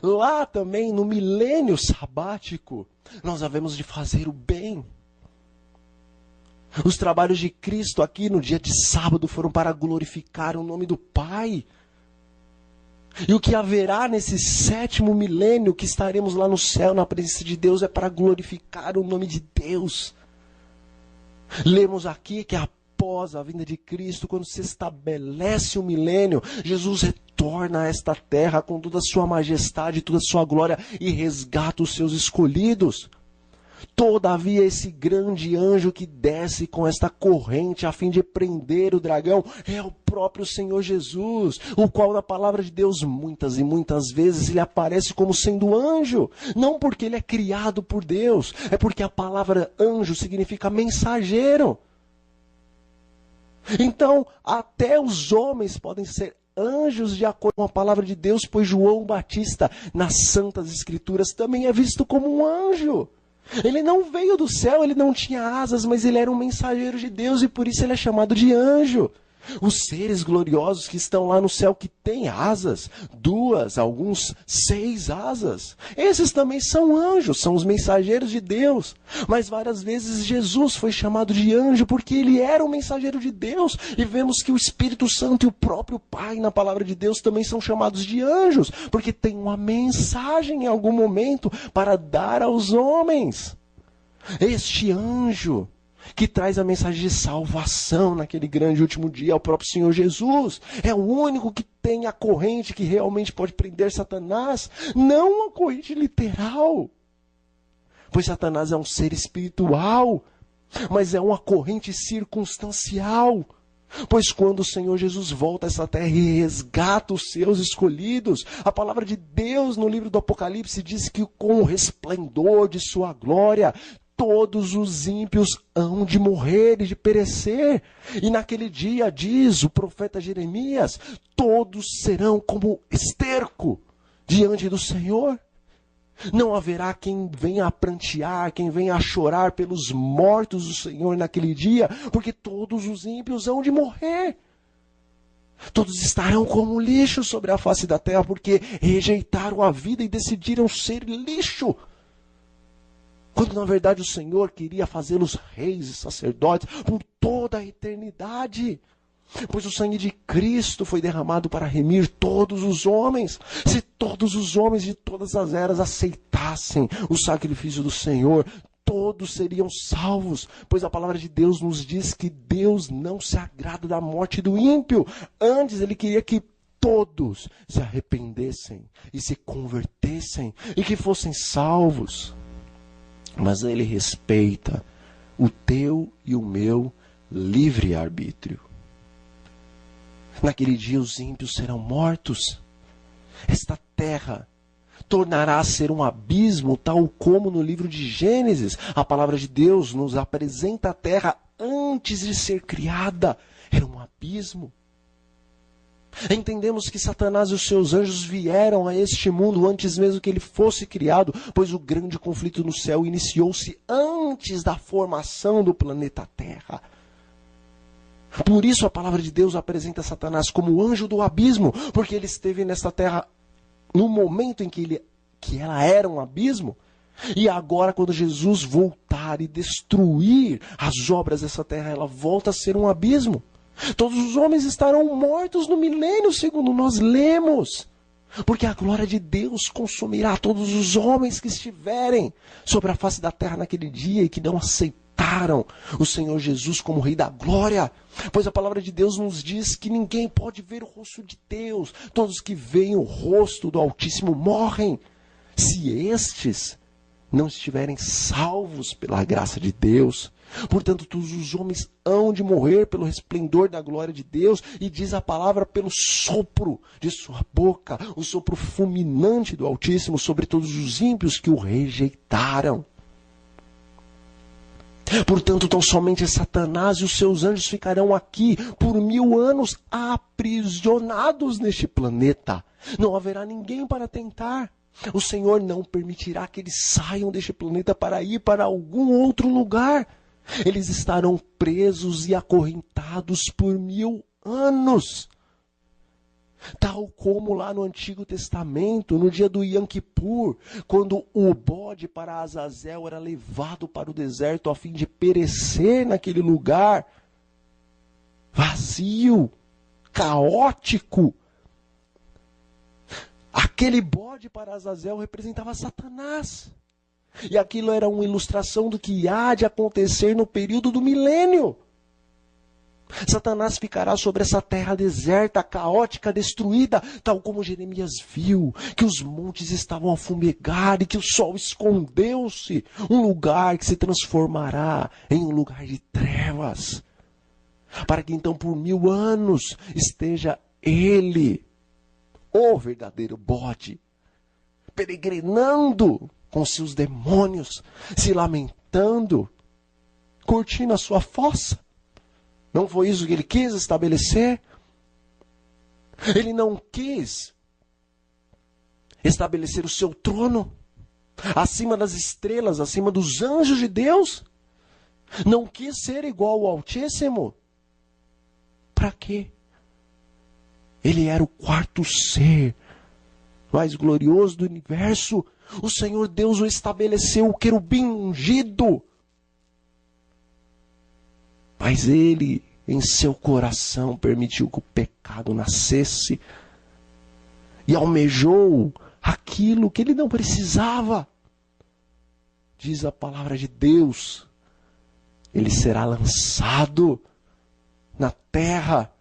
lá também no milênio sabático, nós havemos de fazer o bem. Os trabalhos de Cristo aqui no dia de sábado foram para glorificar o nome do Pai. E o que haverá nesse 7º milênio que estaremos lá no céu, na presença de Deus, é para glorificar o nome de Deus. Lemos aqui que após a vinda de Cristo, quando se estabelece o milênio, Jesus retorna a esta terra com toda a sua majestade, toda a sua glória, e resgata os seus escolhidos. Todavia, esse grande anjo que desce com esta corrente a fim de prender o dragão é o próprio Senhor Jesus, o qual na palavra de Deus muitas e muitas vezes ele aparece como sendo anjo, não porque ele é criado por Deus, é porque a palavra anjo significa mensageiro. Então, até os homens podem ser anjos de acordo com a palavra de Deus, pois João Batista, nas Santas Escrituras, também é visto como um anjo. Ele não veio do céu, ele não tinha asas, mas ele era um mensageiro de Deus, e por isso ele é chamado de anjo. Os seres gloriosos que estão lá no céu, que têm asas, 2, alguns 6 asas, esses também são anjos, são os mensageiros de Deus. Mas várias vezes Jesus foi chamado de anjo porque ele era um mensageiro de Deus, e vemos que o Espírito Santo e o próprio Pai na palavra de Deus também são chamados de anjos, porque tem uma mensagem em algum momento para dar aos homens. Este anjo que traz a mensagem de salvação naquele grande último dia, é o próprio Senhor Jesus. É o único que tem a corrente que realmente pode prender Satanás, não uma corrente literal, pois Satanás é um ser espiritual, mas é uma corrente circunstancial. Pois quando o Senhor Jesus volta a essa terra e resgata os seus escolhidos, a palavra de Deus no livro do Apocalipse diz que com o resplendor de sua glória, todos os ímpios hão de morrer e de perecer. E naquele dia, diz o profeta Jeremias, todos serão como esterco diante do Senhor. Não haverá quem venha a prantear, quem venha a chorar pelos mortos do Senhor naquele dia, porque todos os ímpios hão de morrer. Todos estarão como lixo sobre a face da terra, porque rejeitaram a vida e decidiram ser lixo. Quando na verdade o Senhor queria fazê-los reis e sacerdotes por toda a eternidade. Pois o sangue de Cristo foi derramado para remir todos os homens. Se todos os homens de todas as eras aceitassem o sacrifício do Senhor, todos seriam salvos. Pois a palavra de Deus nos diz que Deus não se agrada da morte do ímpio. Antes ele queria que todos se arrependessem e se convertessem e que fossem salvos. Mas ele respeita o teu e o meu livre-arbítrio. Naquele dia os ímpios serão mortos. Esta terra tornará a ser um abismo, tal como no livro de Gênesis. A palavra de Deus nos apresenta a terra antes de ser criada. Era um abismo. Entendemos que Satanás e os seus anjos vieram a este mundo antes mesmo que ele fosse criado, pois o grande conflito no céu iniciou-se antes da formação do planeta Terra. Por isso a palavra de Deus apresenta Satanás como anjo do abismo, porque ele esteve nesta terra no momento em que ela era um abismo. E agora, quando Jesus voltar e destruir as obras dessa terra, ela volta a ser um abismo. Todos os homens estarão mortos no milênio, segundo nós lemos. Porque a glória de Deus consumirá todos os homens que estiverem sobre a face da terra naquele dia e que não aceitaram o Senhor Jesus como Rei da Glória. Pois a palavra de Deus nos diz que ninguém pode ver o rosto de Deus. Todos que veem o rosto do Altíssimo morrem. Se estes não estiverem salvos pela graça de Deus. Portanto, todos os homens hão de morrer pelo resplendor da glória de Deus, e diz a palavra pelo sopro de sua boca, o sopro fulminante do Altíssimo sobre todos os ímpios que o rejeitaram. Portanto, tão somente Satanás e os seus anjos ficarão aqui por 1000 anos aprisionados neste planeta. Não haverá ninguém para tentar. O Senhor não permitirá que eles saiam deste planeta para ir para algum outro lugar. Eles estarão presos e acorrentados por 1000 anos. Tal como lá no Antigo Testamento, no dia do Yom Kippur, quando o bode para Azazel era levado para o deserto a fim de perecer naquele lugar vazio, caótico. Aquele bode para Azazel representava Satanás. E aquilo era uma ilustração do que há de acontecer no período do milênio. Satanás ficará sobre essa terra deserta, caótica, destruída, tal como Jeremias viu, que os montes estavam a fumegar e que o sol escondeu-se, um lugar que se transformará em um lugar de trevas, para que então por 1000 anos esteja ele, o verdadeiro bode, peregrinando com seus demônios, se lamentando, curtindo a sua fossa. Não foi isso que ele quis estabelecer? Ele não quis estabelecer o seu trono acima das estrelas, acima dos anjos de Deus? Não quis ser igual ao Altíssimo? Para quê? Ele era o quarto ser mais glorioso do universo. O Senhor Deus o estabeleceu, o querubim ungido. Mas ele, em seu coração, permitiu que o pecado nascesse e almejou aquilo que ele não precisava. Diz a palavra de Deus, ele será lançado na terra.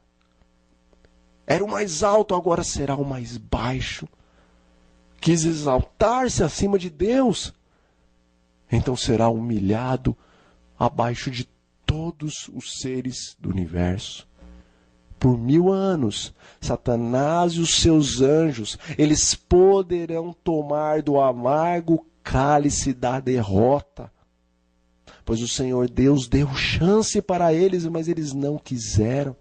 Era o mais alto, agora será o mais baixo. Quis exaltar-se acima de Deus, então será humilhado abaixo de todos os seres do universo. Por 1000 anos, Satanás e os seus anjos, eles poderão tomar do amargo cálice da derrota. pois o Senhor Deus deu chance para eles, mas eles não quiseram.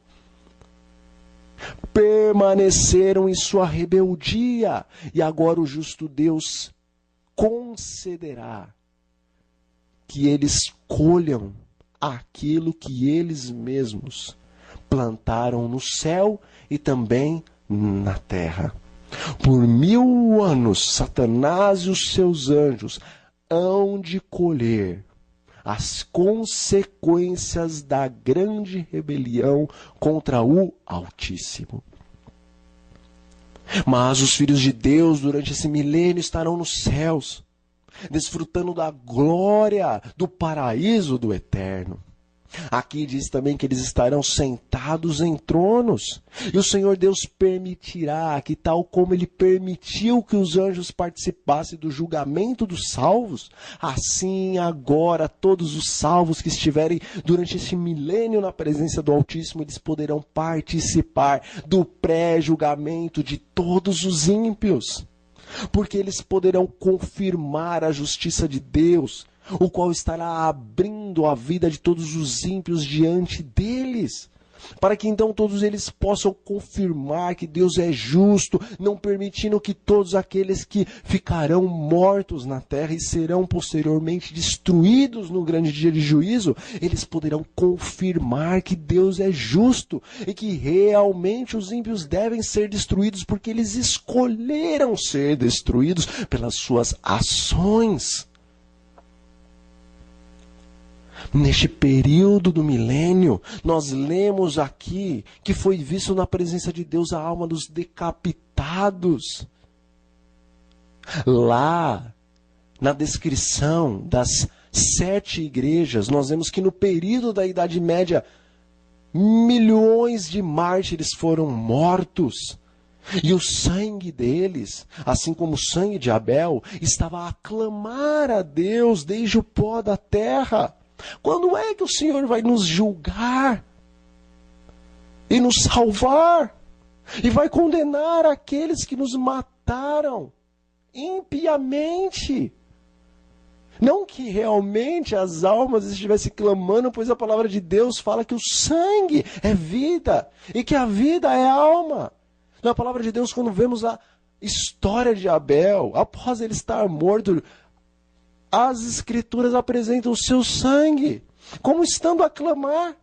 Permaneceram em sua rebeldia, e agora o justo Deus concederá que eles colham aquilo que eles mesmos plantaram no céu e também na terra. Por 1000 anos, Satanás e os seus anjos hão de colher as consequências da grande rebelião contra o Altíssimo. Mas os filhos de Deus, durante esse milênio, estarão nos céus, desfrutando da glória do paraíso do eterno. Aqui diz também que eles estarão sentados em tronos. E o Senhor Deus permitirá que, tal como Ele permitiu que os anjos participassem do julgamento dos salvos, assim agora todos os salvos que estiverem durante esse milênio na presença do Altíssimo, eles poderão participar do pré-julgamento de todos os ímpios. Porque eles poderão confirmar a justiça de Deus, o qual estará abrindo a vida de todos os ímpios diante deles, para que então todos eles possam confirmar que Deus é justo, não permitindo que todos aqueles que ficarão mortos na terra e serão posteriormente destruídos no grande dia de juízo, eles poderão confirmar que Deus é justo e que realmente os ímpios devem ser destruídos porque eles escolheram ser destruídos pelas suas ações. Neste período do milênio, nós lemos aqui que foi visto na presença de Deus a alma dos decapitados. Lá, na descrição das 7 igrejas, nós vemos que no período da Idade Média, milhões de mártires foram mortos. E o sangue deles, assim como o sangue de Abel, estava a clamar a Deus desde o pó da terra. Quando é que o Senhor vai nos julgar e nos salvar e vai condenar aqueles que nos mataram impiamente? Não que realmente as almas estivessem clamando, pois a palavra de Deus fala que o sangue é vida e que a vida é alma. Na palavra de Deus, quando vemos a história de Abel, após ele estar morto, as Escrituras apresentam o seu sangue, como estando a clamar.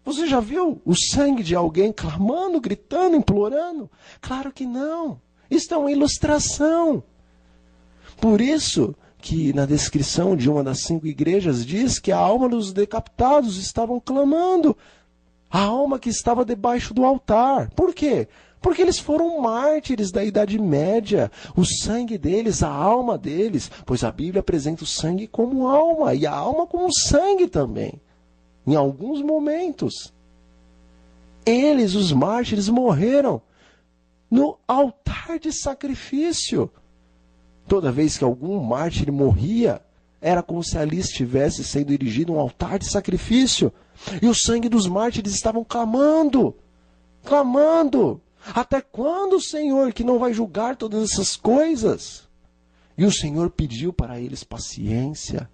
Você já viu o sangue de alguém clamando, gritando, implorando? Claro que não. Isso é uma ilustração. Por isso que na descrição de uma das 5 igrejas diz que a alma dos decapitados estavam clamando. A alma que estava debaixo do altar. Por quê? Porque eles foram mártires da Idade Média. O sangue deles, a alma deles, pois a Bíblia apresenta o sangue como alma e a alma como sangue também, em alguns momentos. Eles, os mártires, morreram no altar de sacrifício. Toda vez que algum mártir morria, era como se ali estivesse sendo erigido um altar de sacrifício. E o sangue dos mártires estavam clamando, clamando. Até quando, Senhor, que não vai julgar todas essas coisas? E o Senhor pediu para eles paciência.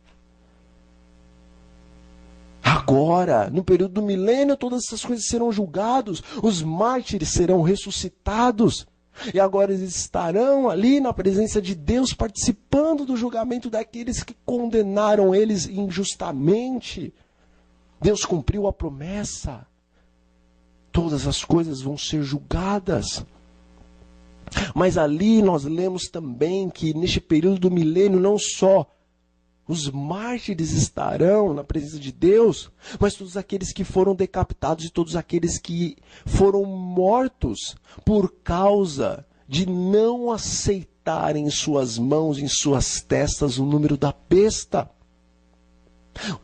Agora, no período do milênio, todas essas coisas serão julgadas. Os mártires serão ressuscitados. E agora eles estarão ali na presença de Deus, participando do julgamento daqueles que condenaram eles injustamente. Deus cumpriu a promessa. Todas as coisas vão ser julgadas. Mas ali nós lemos também que neste período do milênio não só os mártires estarão na presença de Deus, mas todos aqueles que foram decapitados e todos aqueles que foram mortos por causa de não aceitarem em suas mãos, em suas testas, o número da besta.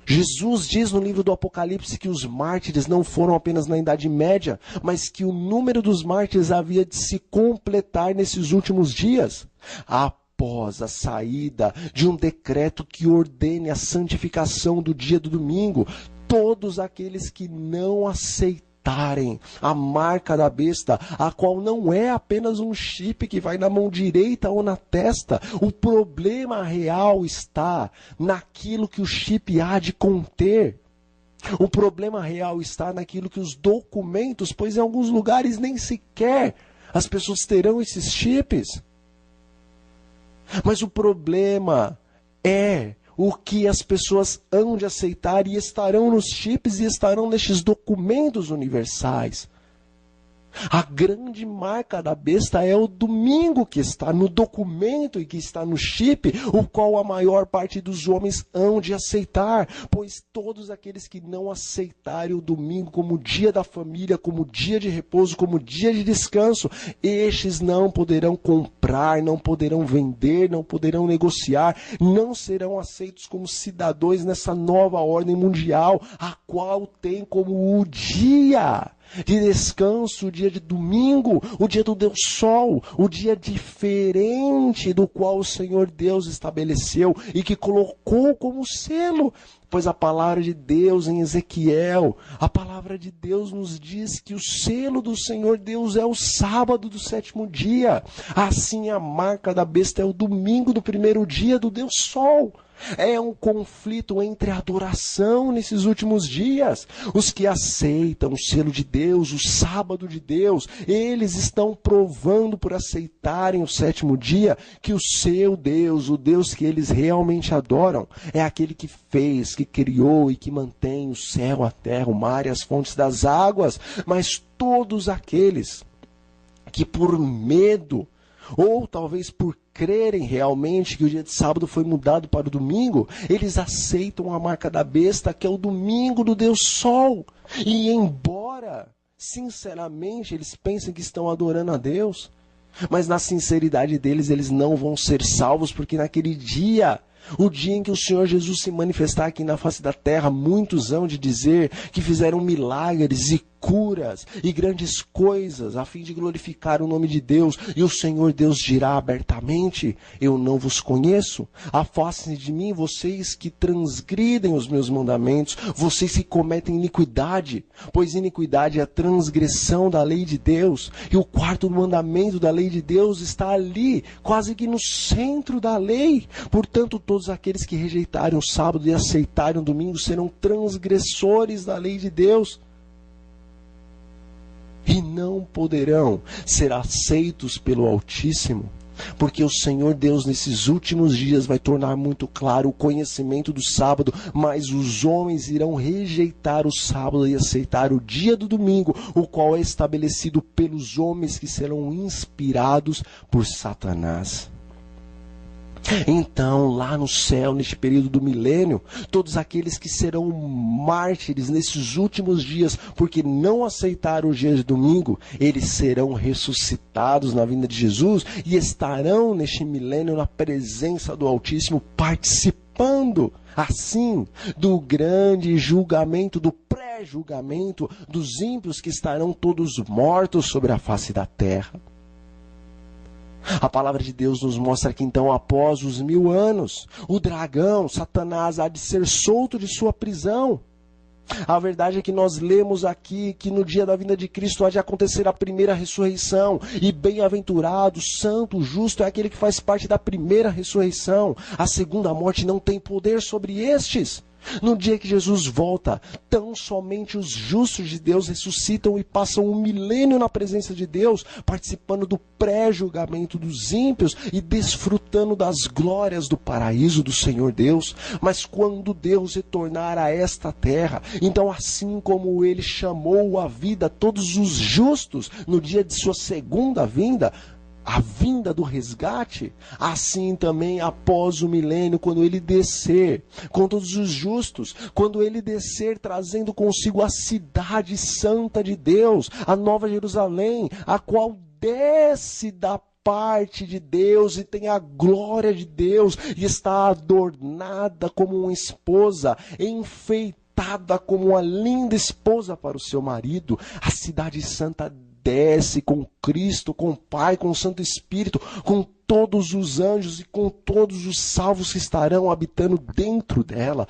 Jesus diz no livro do Apocalipse que os mártires não foram apenas na Idade Média, mas que o número dos mártires havia de se completar nesses últimos dias, após a saída de um decreto que ordene a santificação do dia do domingo. Todos aqueles que não aceitaram aceitarem a marca da besta, a qual não é apenas um chip que vai na mão direita ou na testa. O problema real está naquilo que o chip há de conter. O problema real está naquilo que os documentos, pois em alguns lugares nem sequer as pessoas terão esses chips. Mas o problema é o que as pessoas hão de aceitar e estarão nos chips e estarão nestes documentos universais. A grande marca da besta é o domingo que está no documento e que está no chip, o qual a maior parte dos homens hão de aceitar, pois todos aqueles que não aceitarem o domingo como dia da família, como dia de repouso, como dia de descanso, estes não poderão comprar, não poderão vender, não poderão negociar, não serão aceitos como cidadãos nessa nova ordem mundial, a qual tem como o dia de descanso, o dia de domingo, o dia do Deus Sol, o dia diferente do qual o Senhor Deus estabeleceu e que colocou como selo. Pois a palavra de Deus em Ezequiel, a palavra de Deus nos diz que o selo do Senhor Deus é o sábado do 7º dia. Assim a marca da besta é o domingo do 1º dia do Deus Sol. É um conflito entre a adoração nesses últimos dias. Os que aceitam o selo de Deus, o sábado de Deus, eles estão provando por aceitarem o 7º dia que o seu Deus, o Deus que eles realmente adoram, é aquele que fez, que criou e que mantém o céu, a terra, o mar e as fontes das águas. Mas todos aqueles que por medo, ou talvez por crerem realmente que o dia de sábado foi mudado para o domingo, eles aceitam a marca da besta, que é o domingo do Deus Sol. E embora, sinceramente, eles pensem que estão adorando a Deus, mas na sinceridade deles, eles não vão ser salvos, porque naquele dia, o dia em que o Senhor Jesus se manifestar aqui na face da terra, muitos hão de dizer que fizeram milagres e curas e grandes coisas a fim de glorificar o nome de Deus, e o Senhor Deus dirá abertamente: eu não vos conheço, afastem-se de mim, vocês que transgridem os meus mandamentos, vocês que cometem iniquidade, pois iniquidade é a transgressão da lei de Deus, e o 4º mandamento da lei de Deus está ali, quase que no centro da lei. Portanto, todos aqueles que rejeitarem o sábado e aceitarem o domingo serão transgressores da lei de Deus, e não poderão ser aceitos pelo Altíssimo, porque o Senhor Deus nesses últimos dias vai tornar muito claro o conhecimento do sábado, mas os homens irão rejeitar o sábado e aceitar o dia do domingo, o qual é estabelecido pelos homens que serão inspirados por Satanás. Então, lá no céu, neste período do milênio, todos aqueles que serão mártires nesses últimos dias, porque não aceitaram o dia de domingo, eles serão ressuscitados na vinda de Jesus e estarão neste milênio na presença do Altíssimo, participando, assim, do grande julgamento, do pré-julgamento dos ímpios que estarão todos mortos sobre a face da terra. A palavra de Deus nos mostra que então, após os 1000 anos, o dragão, Satanás, há de ser solto de sua prisão. A verdade é que nós lemos aqui que no dia da vinda de Cristo há de acontecer a primeira ressurreição, e bem-aventurado, santo, justo é aquele que faz parte da primeira ressurreição. A segunda morte não tem poder sobre estes. No dia que Jesus volta, tão somente os justos de Deus ressuscitam e passam um milênio na presença de Deus, participando do pré-julgamento dos ímpios e desfrutando das glórias do paraíso do Senhor Deus. Mas quando Deus retornar a esta terra, então assim como Ele chamou à vida todos os justos no dia de sua segunda vinda, a vinda do resgate, assim também após o milênio, quando ele descer com todos os justos, quando ele descer trazendo consigo a cidade santa de Deus, a Nova Jerusalém, a qual desce da parte de Deus e tem a glória de Deus e está adornada como uma esposa, enfeitada como uma linda esposa para o seu marido. A cidade santa desce com Cristo, com o Pai, com o Santo Espírito, com todos os anjos e com todos os salvos que estarão habitando dentro dela,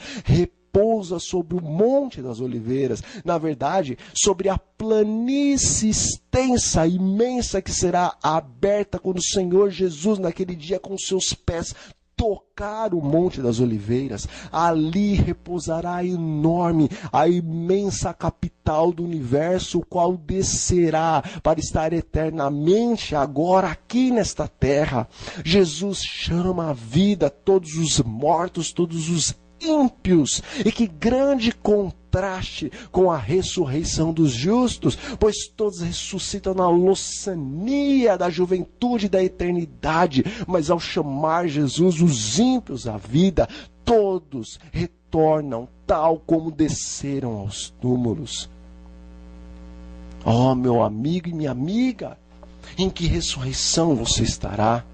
repousa sobre o Monte das Oliveiras. Na verdade, sobre a planície extensa, imensa, que será aberta quando o Senhor Jesus, naquele dia, com seus pés, tocar o Monte das Oliveiras. Ali repousará a enorme, a imensa capital do universo, o qual descerá para estar eternamente agora aqui nesta terra. Jesus chama à vida todos os mortos, todos os ímpios. E que grande contraste com a ressurreição dos justos, pois todos ressuscitam na lozania da juventude e da eternidade, mas ao chamar Jesus os ímpios à vida, todos retornam tal como desceram aos túmulos. Oh, meu amigo e minha amiga, em que ressurreição você estará?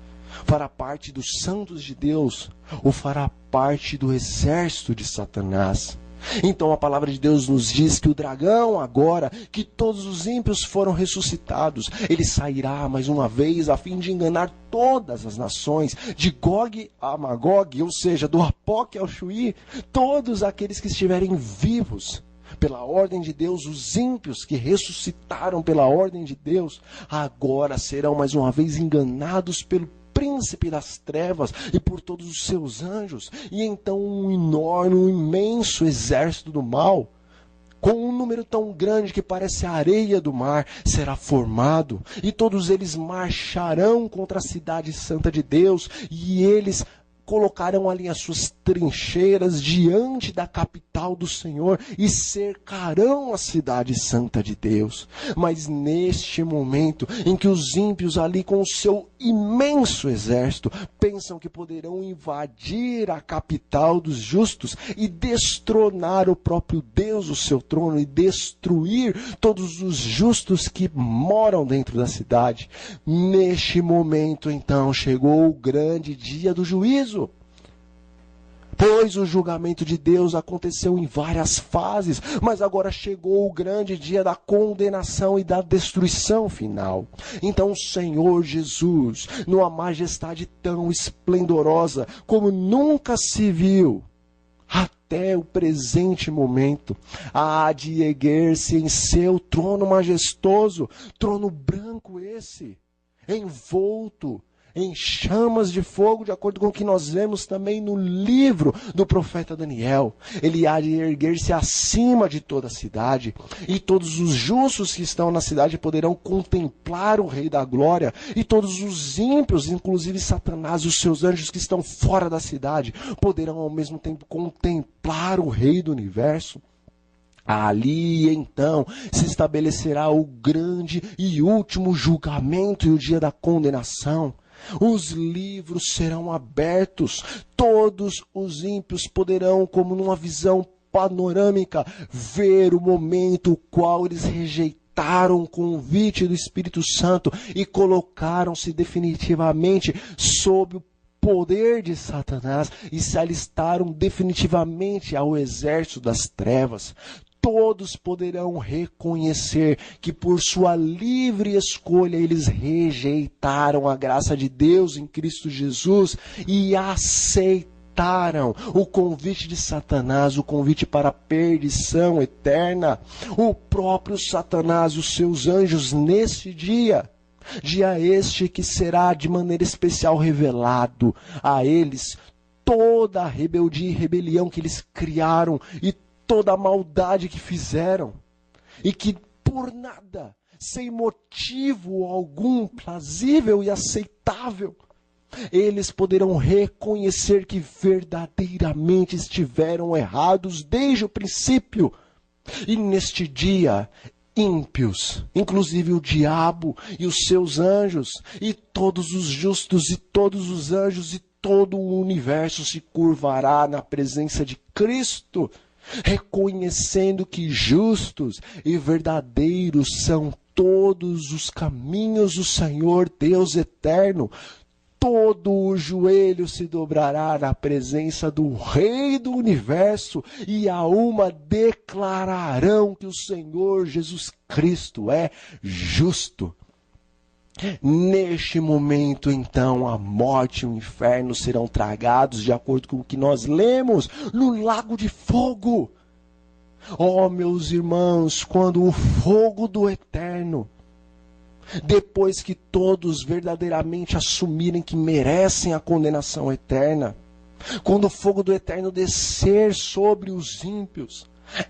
Fará parte dos santos de Deus ou fará parte do exército de Satanás? Então a palavra de Deus nos diz que o dragão, agora que todos os ímpios foram ressuscitados, ele sairá mais uma vez a fim de enganar todas as nações, de Gog a Magog, ou seja, do Apoque ao Chuí, todos aqueles que estiverem vivos. Pela ordem de Deus, os ímpios que ressuscitaram pela ordem de Deus, agora serão mais uma vez enganados pelo príncipe das trevas e por todos os seus anjos. E então um enorme, um imenso exército do mal, com um número tão grande que parece a areia do mar, será formado, e todos eles marcharão contra a cidade santa de Deus, e eles colocarão ali as suas trincheiras diante da capital do Senhor e cercarão a cidade santa de Deus. Mas neste momento em que os ímpios ali com o seu imenso exército pensam que poderão invadir a capital dos justos e destronar o próprio Deus, o seu trono, e destruir todos os justos que moram dentro da cidade, neste momento então chegou o grande dia do juízo. Pois o julgamento de Deus aconteceu em várias fases, mas agora chegou o grande dia da condenação e da destruição final. Então o Senhor Jesus, numa majestade tão esplendorosa como nunca se viu até o presente momento, há de erguer-se em seu trono majestoso, trono branco esse, envolto em chamas de fogo, de acordo com o que nós vemos também no livro do profeta Daniel. Ele há de erguer-se acima de toda a cidade, e todos os justos que estão na cidade poderão contemplar o Rei da Glória, e todos os ímpios, inclusive Satanás e os seus anjos que estão fora da cidade, poderão ao mesmo tempo contemplar o Rei do Universo. Ali, então, se estabelecerá o grande e último julgamento e o dia da condenação. Os livros serão abertos, todos os ímpios poderão, como numa visão panorâmica, ver o momento no qual eles rejeitaram o convite do Espírito Santo e colocaram-se definitivamente sob o poder de Satanás e se alistaram definitivamente ao exército das trevas. Todos poderão reconhecer que por sua livre escolha eles rejeitaram a graça de Deus em Cristo Jesus e aceitaram o convite de Satanás, o convite para a perdição eterna. O próprio Satanás e os seus anjos nesse dia este que será de maneira especial revelado a eles toda a rebeldia e rebelião que eles criaram e toda a maldade que fizeram, e que por nada, sem motivo algum prazível e aceitável, eles poderão reconhecer que verdadeiramente estiveram errados desde o princípio. E neste dia, ímpios, inclusive o diabo e os seus anjos, e todos os justos e todos os anjos e todo o universo se curvará na presença de Cristo, reconhecendo que justos e verdadeiros são todos os caminhos do Senhor Deus eterno. Todo o joelho se dobrará na presença do Rei do Universo e a uma declararão que o Senhor Jesus Cristo é justo. Neste momento, então, a morte e o inferno serão tragados, de acordo com o que nós lemos, no lago de fogo. Oh, meus irmãos, quando o fogo do Eterno, depois que todos verdadeiramente assumirem que merecem a condenação eterna, quando o fogo do Eterno descer sobre os ímpios,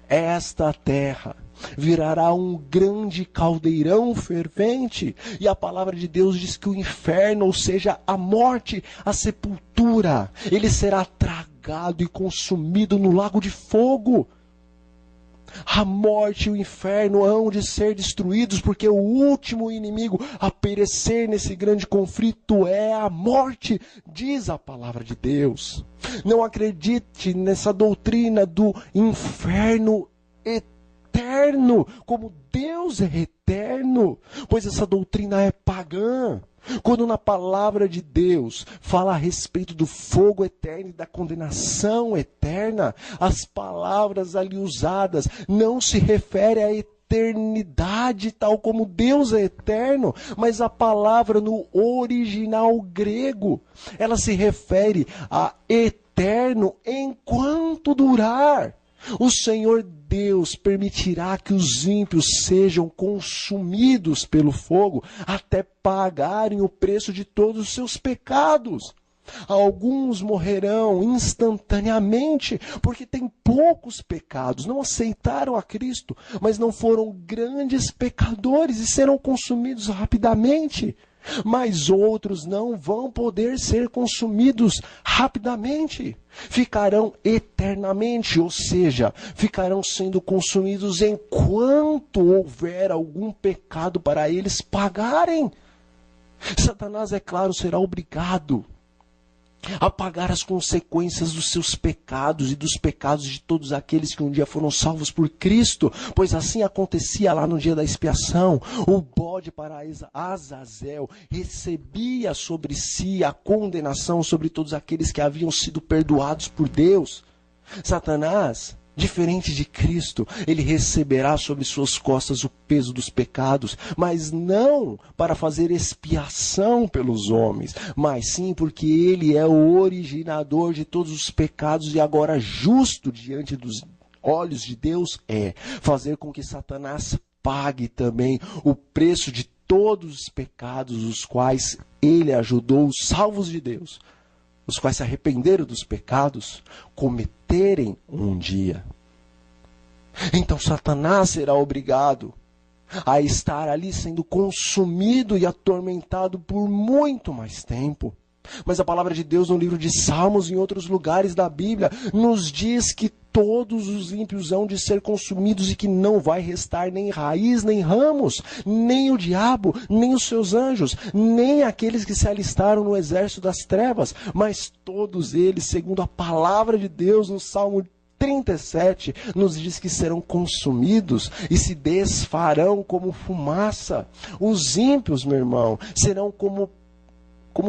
esta terra virará um grande caldeirão fervente, e a palavra de Deus diz que o inferno, ou seja, a morte, a sepultura, ele será tragado e consumido no lago de fogo. A morte e o inferno hão de ser destruídos, porque o último inimigo a perecer nesse grande conflito é a morte, diz a palavra de Deus. Não acredite nessa doutrina do inferno eterno, como Deus é eterno, pois essa doutrina é pagã. Quando na palavra de Deus fala a respeito do fogo eterno e da condenação eterna, as palavras ali usadas não se referem à eternidade tal como Deus é eterno, mas a palavra no original grego, ela se refere a eterno enquanto durar. O Senhor Deus permitirá que os ímpios sejam consumidos pelo fogo até pagarem o preço de todos os seus pecados. Alguns morrerão instantaneamente, porque têm poucos pecados, não aceitaram a Cristo, mas não foram grandes pecadores e serão consumidos rapidamente. Mas outros não vão poder ser consumidos rapidamente. Ficarão eternamente, ou seja, ficarão sendo consumidos enquanto houver algum pecado para eles pagarem. Satanás, é claro, será obrigado a pagar as consequências dos seus pecados e dos pecados de todos aqueles que um dia foram salvos por Cristo, pois assim acontecia lá no dia da expiação. O bode para Azazel recebia sobre si a condenação sobre todos aqueles que haviam sido perdoados por Deus. Satanás, diferente de Cristo, ele receberá sobre suas costas o peso dos pecados, mas não para fazer expiação pelos homens, mas sim porque ele é o originador de todos os pecados e agora justo diante dos olhos de Deus é fazer com que Satanás pague também o preço de todos os pecados os quais ele ajudou os salvos de Deus, os quais se arrependeram dos pecados, cometerem um dia. Então Satanás será obrigado a estar ali sendo consumido e atormentado por muito mais tempo. Mas a palavra de Deus no livro de Salmos e em outros lugares da Bíblia nos diz que todos os ímpios hão de ser consumidos e que não vai restar nem raiz, nem ramos, nem o diabo, nem os seus anjos, nem aqueles que se alistaram no exército das trevas, mas todos eles, segundo a palavra de Deus no Salmo 37, nos diz que serão consumidos e se desfarão como fumaça. Os ímpios, meu irmão, serão como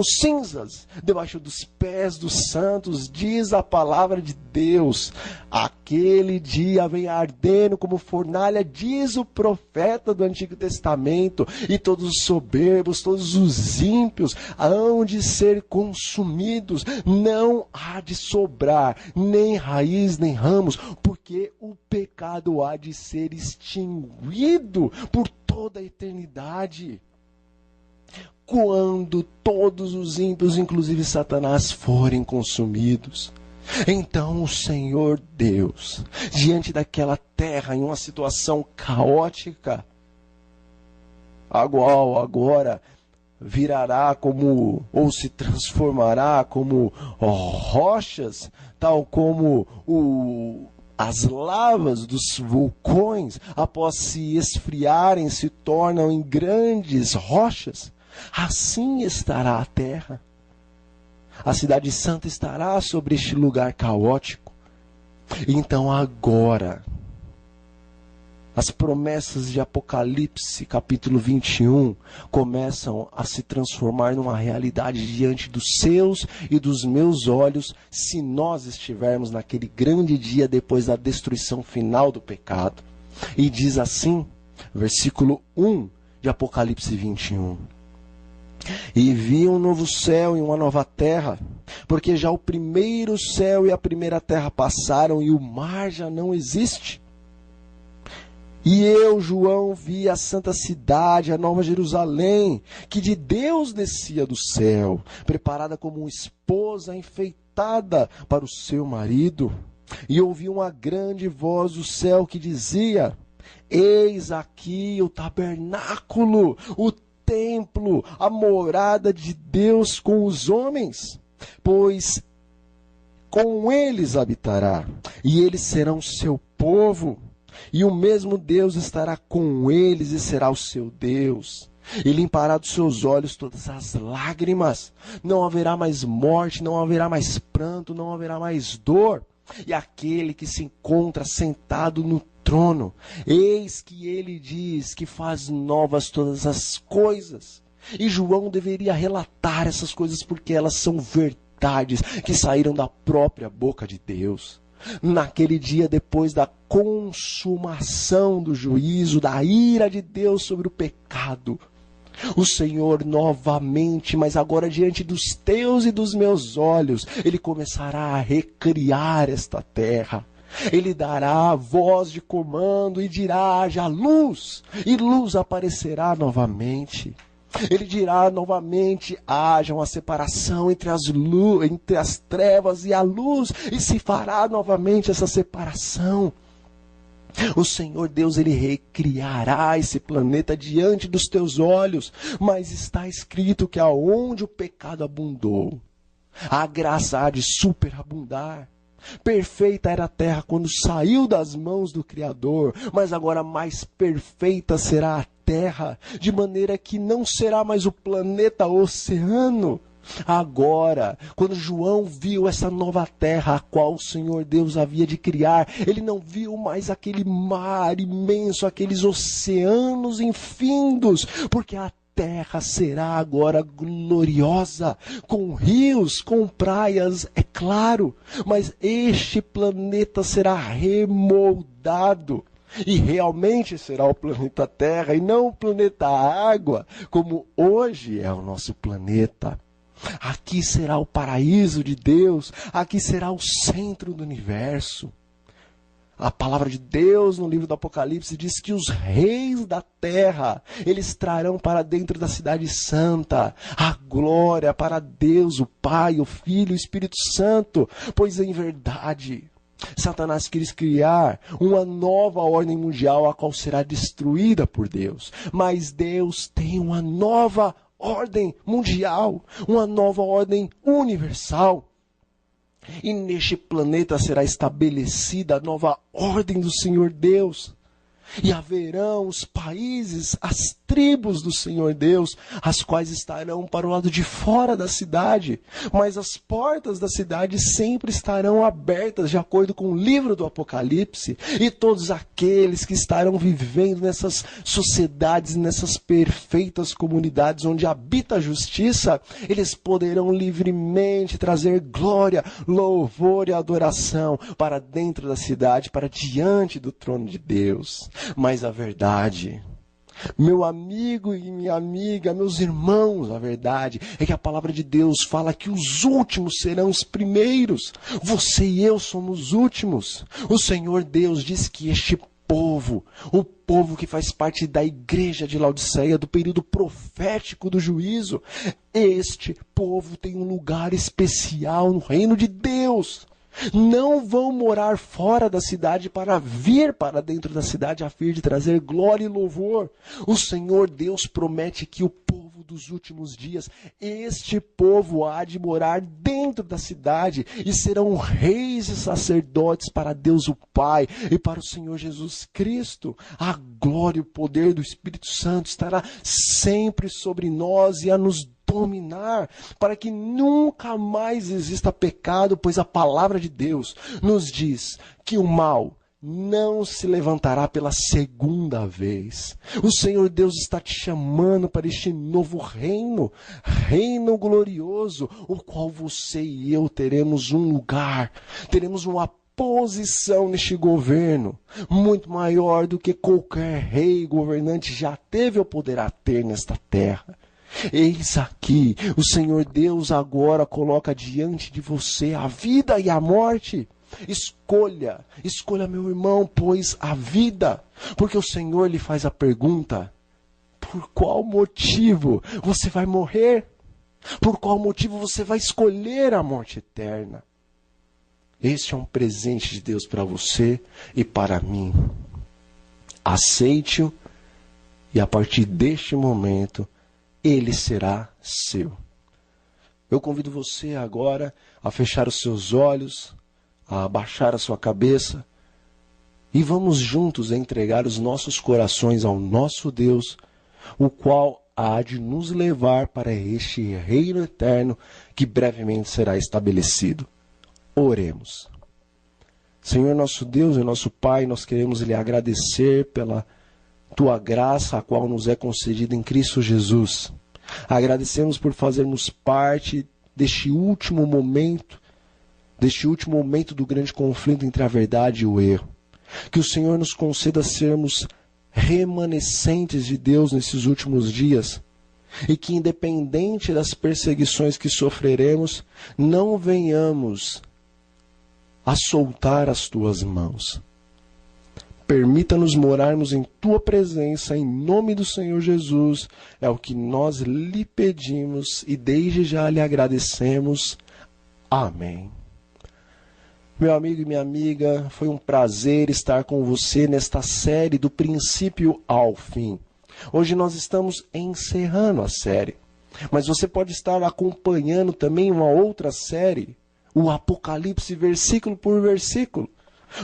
cinzas debaixo dos pés dos santos, diz a palavra de Deus. Aquele dia vem ardendo como fornalha, diz o profeta do Antigo Testamento, e todos os soberbos, todos os ímpios hão de ser consumidos, não há de sobrar nem raiz nem ramos, porque o pecado há de ser extinguido por toda a eternidade. Quando todos os ímpios, inclusive Satanás, forem consumidos, então o Senhor Deus, diante daquela terra, em uma situação caótica, agora virará como, ou se transformará como rochas, tal como as lavas dos vulcões, após se esfriarem, se tornam em grandes rochas. Assim estará a terra. A cidade santa estará sobre este lugar caótico. Então agora, as promessas de Apocalipse, capítulo 21, começam a se transformar numa realidade diante dos seus e dos meus olhos, se nós estivermos naquele grande dia depois da destruição final do pecado. E diz assim, versículo 1 de Apocalipse 21. E vi um novo céu e uma nova terra, porque já o primeiro céu e a primeira terra passaram e o mar já não existe. E eu, João, vi a santa cidade, a nova Jerusalém, que de Deus descia do céu, preparada como uma esposa enfeitada para o seu marido. E ouvi uma grande voz do céu que dizia: eis aqui o tabernáculo, o templo, a morada de Deus com os homens, pois com eles habitará, e eles serão seu povo. E o mesmo Deus estará com eles e será o seu Deus. E limpará dos seus olhos todas as lágrimas. Não haverá mais morte, não haverá mais pranto, não haverá mais dor. E aquele que se encontra sentado no trono, eis que ele diz que faz novas todas as coisas. E João deveria relatar essas coisas porque elas são verdades que saíram da própria boca de Deus. Naquele dia, depois da consumação do juízo, da ira de Deus sobre o pecado, o Senhor novamente, mas agora diante dos teus e dos meus olhos, Ele começará a recriar esta terra. Ele dará voz de comando e dirá: haja luz, e luz aparecerá novamente. Ele dirá novamente: haja uma separação entre as trevas e a luz, e se fará novamente essa separação. O Senhor Deus, Ele recriará esse planeta diante dos teus olhos, mas está escrito que aonde o pecado abundou, a graça há de superabundar. Perfeita era a terra quando saiu das mãos do Criador, mas agora mais perfeita será a terra, de maneira que não será mais o planeta oceano. Agora, quando João viu essa nova terra, a qual o Senhor Deus havia de criar, ele não viu mais aquele mar imenso, aqueles oceanos infindos, porque a terra será agora gloriosa, com rios, com praias, é claro, mas este planeta será remoldado. E realmente será o planeta Terra e não o planeta Água, como hoje é o nosso planeta. Aqui será o paraíso de Deus, aqui será o centro do universo. A palavra de Deus no livro do Apocalipse diz que os reis da terra, eles trarão para dentro da cidade santa a glória para Deus, o Pai, o Filho e o Espírito Santo, pois em verdade Satanás quis criar uma nova ordem mundial, a qual será destruída por Deus. Mas Deus tem uma nova ordem mundial, uma nova ordem universal. E neste planeta será estabelecida a nova ordem do Senhor Deus. E haverão os países, as tribos do Senhor Deus, as quais estarão para o lado de fora da cidade, mas as portas da cidade sempre estarão abertas, de acordo com o livro do Apocalipse, e todos aqueles que estarão vivendo nessas sociedades, nessas perfeitas comunidades onde habita a justiça, eles poderão livremente trazer glória, louvor e adoração para dentro da cidade, para diante do trono de Deus. Mas a verdade, meu amigo e minha amiga, meus irmãos, a verdade é que a palavra de Deus fala que os últimos serão os primeiros. Você e eu somos os últimos. O Senhor Deus diz que este povo, o povo que faz parte da igreja de Laodiceia, do período profético do juízo, este povo tem um lugar especial no reino de Deus. Não vão morar fora da cidade para vir para dentro da cidade a fim de trazer glória e louvor. O Senhor Deus promete que o povo dos últimos dias, este povo há de morar dentro da cidade e serão reis e sacerdotes para Deus o Pai e para o Senhor Jesus Cristo. A glória e o poder do Espírito Santo estará sempre sobre nós e a nos dominar, para que nunca mais exista pecado, pois a palavra de Deus nos diz que o mal não se levantará pela segunda vez. O Senhor Deus está te chamando para este novo reino, reino glorioso, o qual você e eu teremos um lugar, teremos uma posição neste governo, muito maior do que qualquer rei governante já teve ou poderá ter nesta terra. Eis aqui, o Senhor Deus agora coloca diante de você a vida e a morte. Escolha, meu irmão, pois a vida, porque o Senhor lhe faz a pergunta: por qual motivo você vai morrer? Por qual motivo você vai escolher a morte eterna? Este é um presente de Deus para você e para mim. Aceite-o e a partir deste momento ele será seu. Eu convido você agora a fechar os seus olhos, a abaixar a sua cabeça e vamos juntos entregar os nossos corações ao nosso Deus, o qual há de nos levar para este reino eterno que brevemente será estabelecido. Oremos. Senhor nosso Deus e nosso Pai, nós queremos lhe agradecer pela tua graça, a qual nos é concedida em Cristo Jesus. Agradecemos por fazermos parte deste último momento do grande conflito entre a verdade e o erro. Que o Senhor nos conceda sermos remanescentes de Deus nesses últimos dias e que, independente das perseguições que sofreremos, não venhamos a soltar as tuas mãos. Permita-nos morarmos em tua presença, em nome do Senhor Jesus. É o que nós lhe pedimos e desde já lhe agradecemos. Amém. Meu amigo e minha amiga, foi um prazer estar com você nesta série do princípio ao fim. Hoje nós estamos encerrando a série, mas você pode estar acompanhando também uma outra série, o Apocalipse versículo por versículo,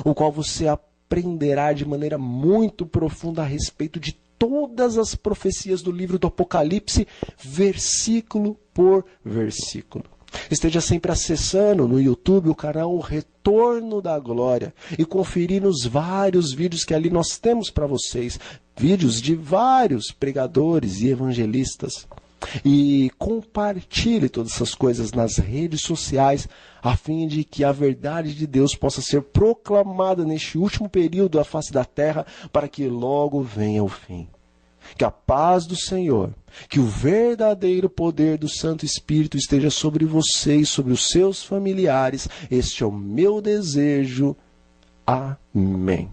o qual você aprenderá de maneira muito profunda a respeito de todas as profecias do livro do Apocalipse, versículo por versículo. Esteja sempre acessando no YouTube o canal Retorno da Glória e conferindo os vários vídeos que ali nós temos para vocês. Vídeos de vários pregadores e evangelistas. E compartilhe todas essas coisas nas redes sociais a fim de que a verdade de Deus possa ser proclamada neste último período à face da terra para que logo venha o fim. Que a paz do Senhor, que o verdadeiro poder do Santo Espírito esteja sobre você e sobre os seus familiares. Este é o meu desejo. Amém.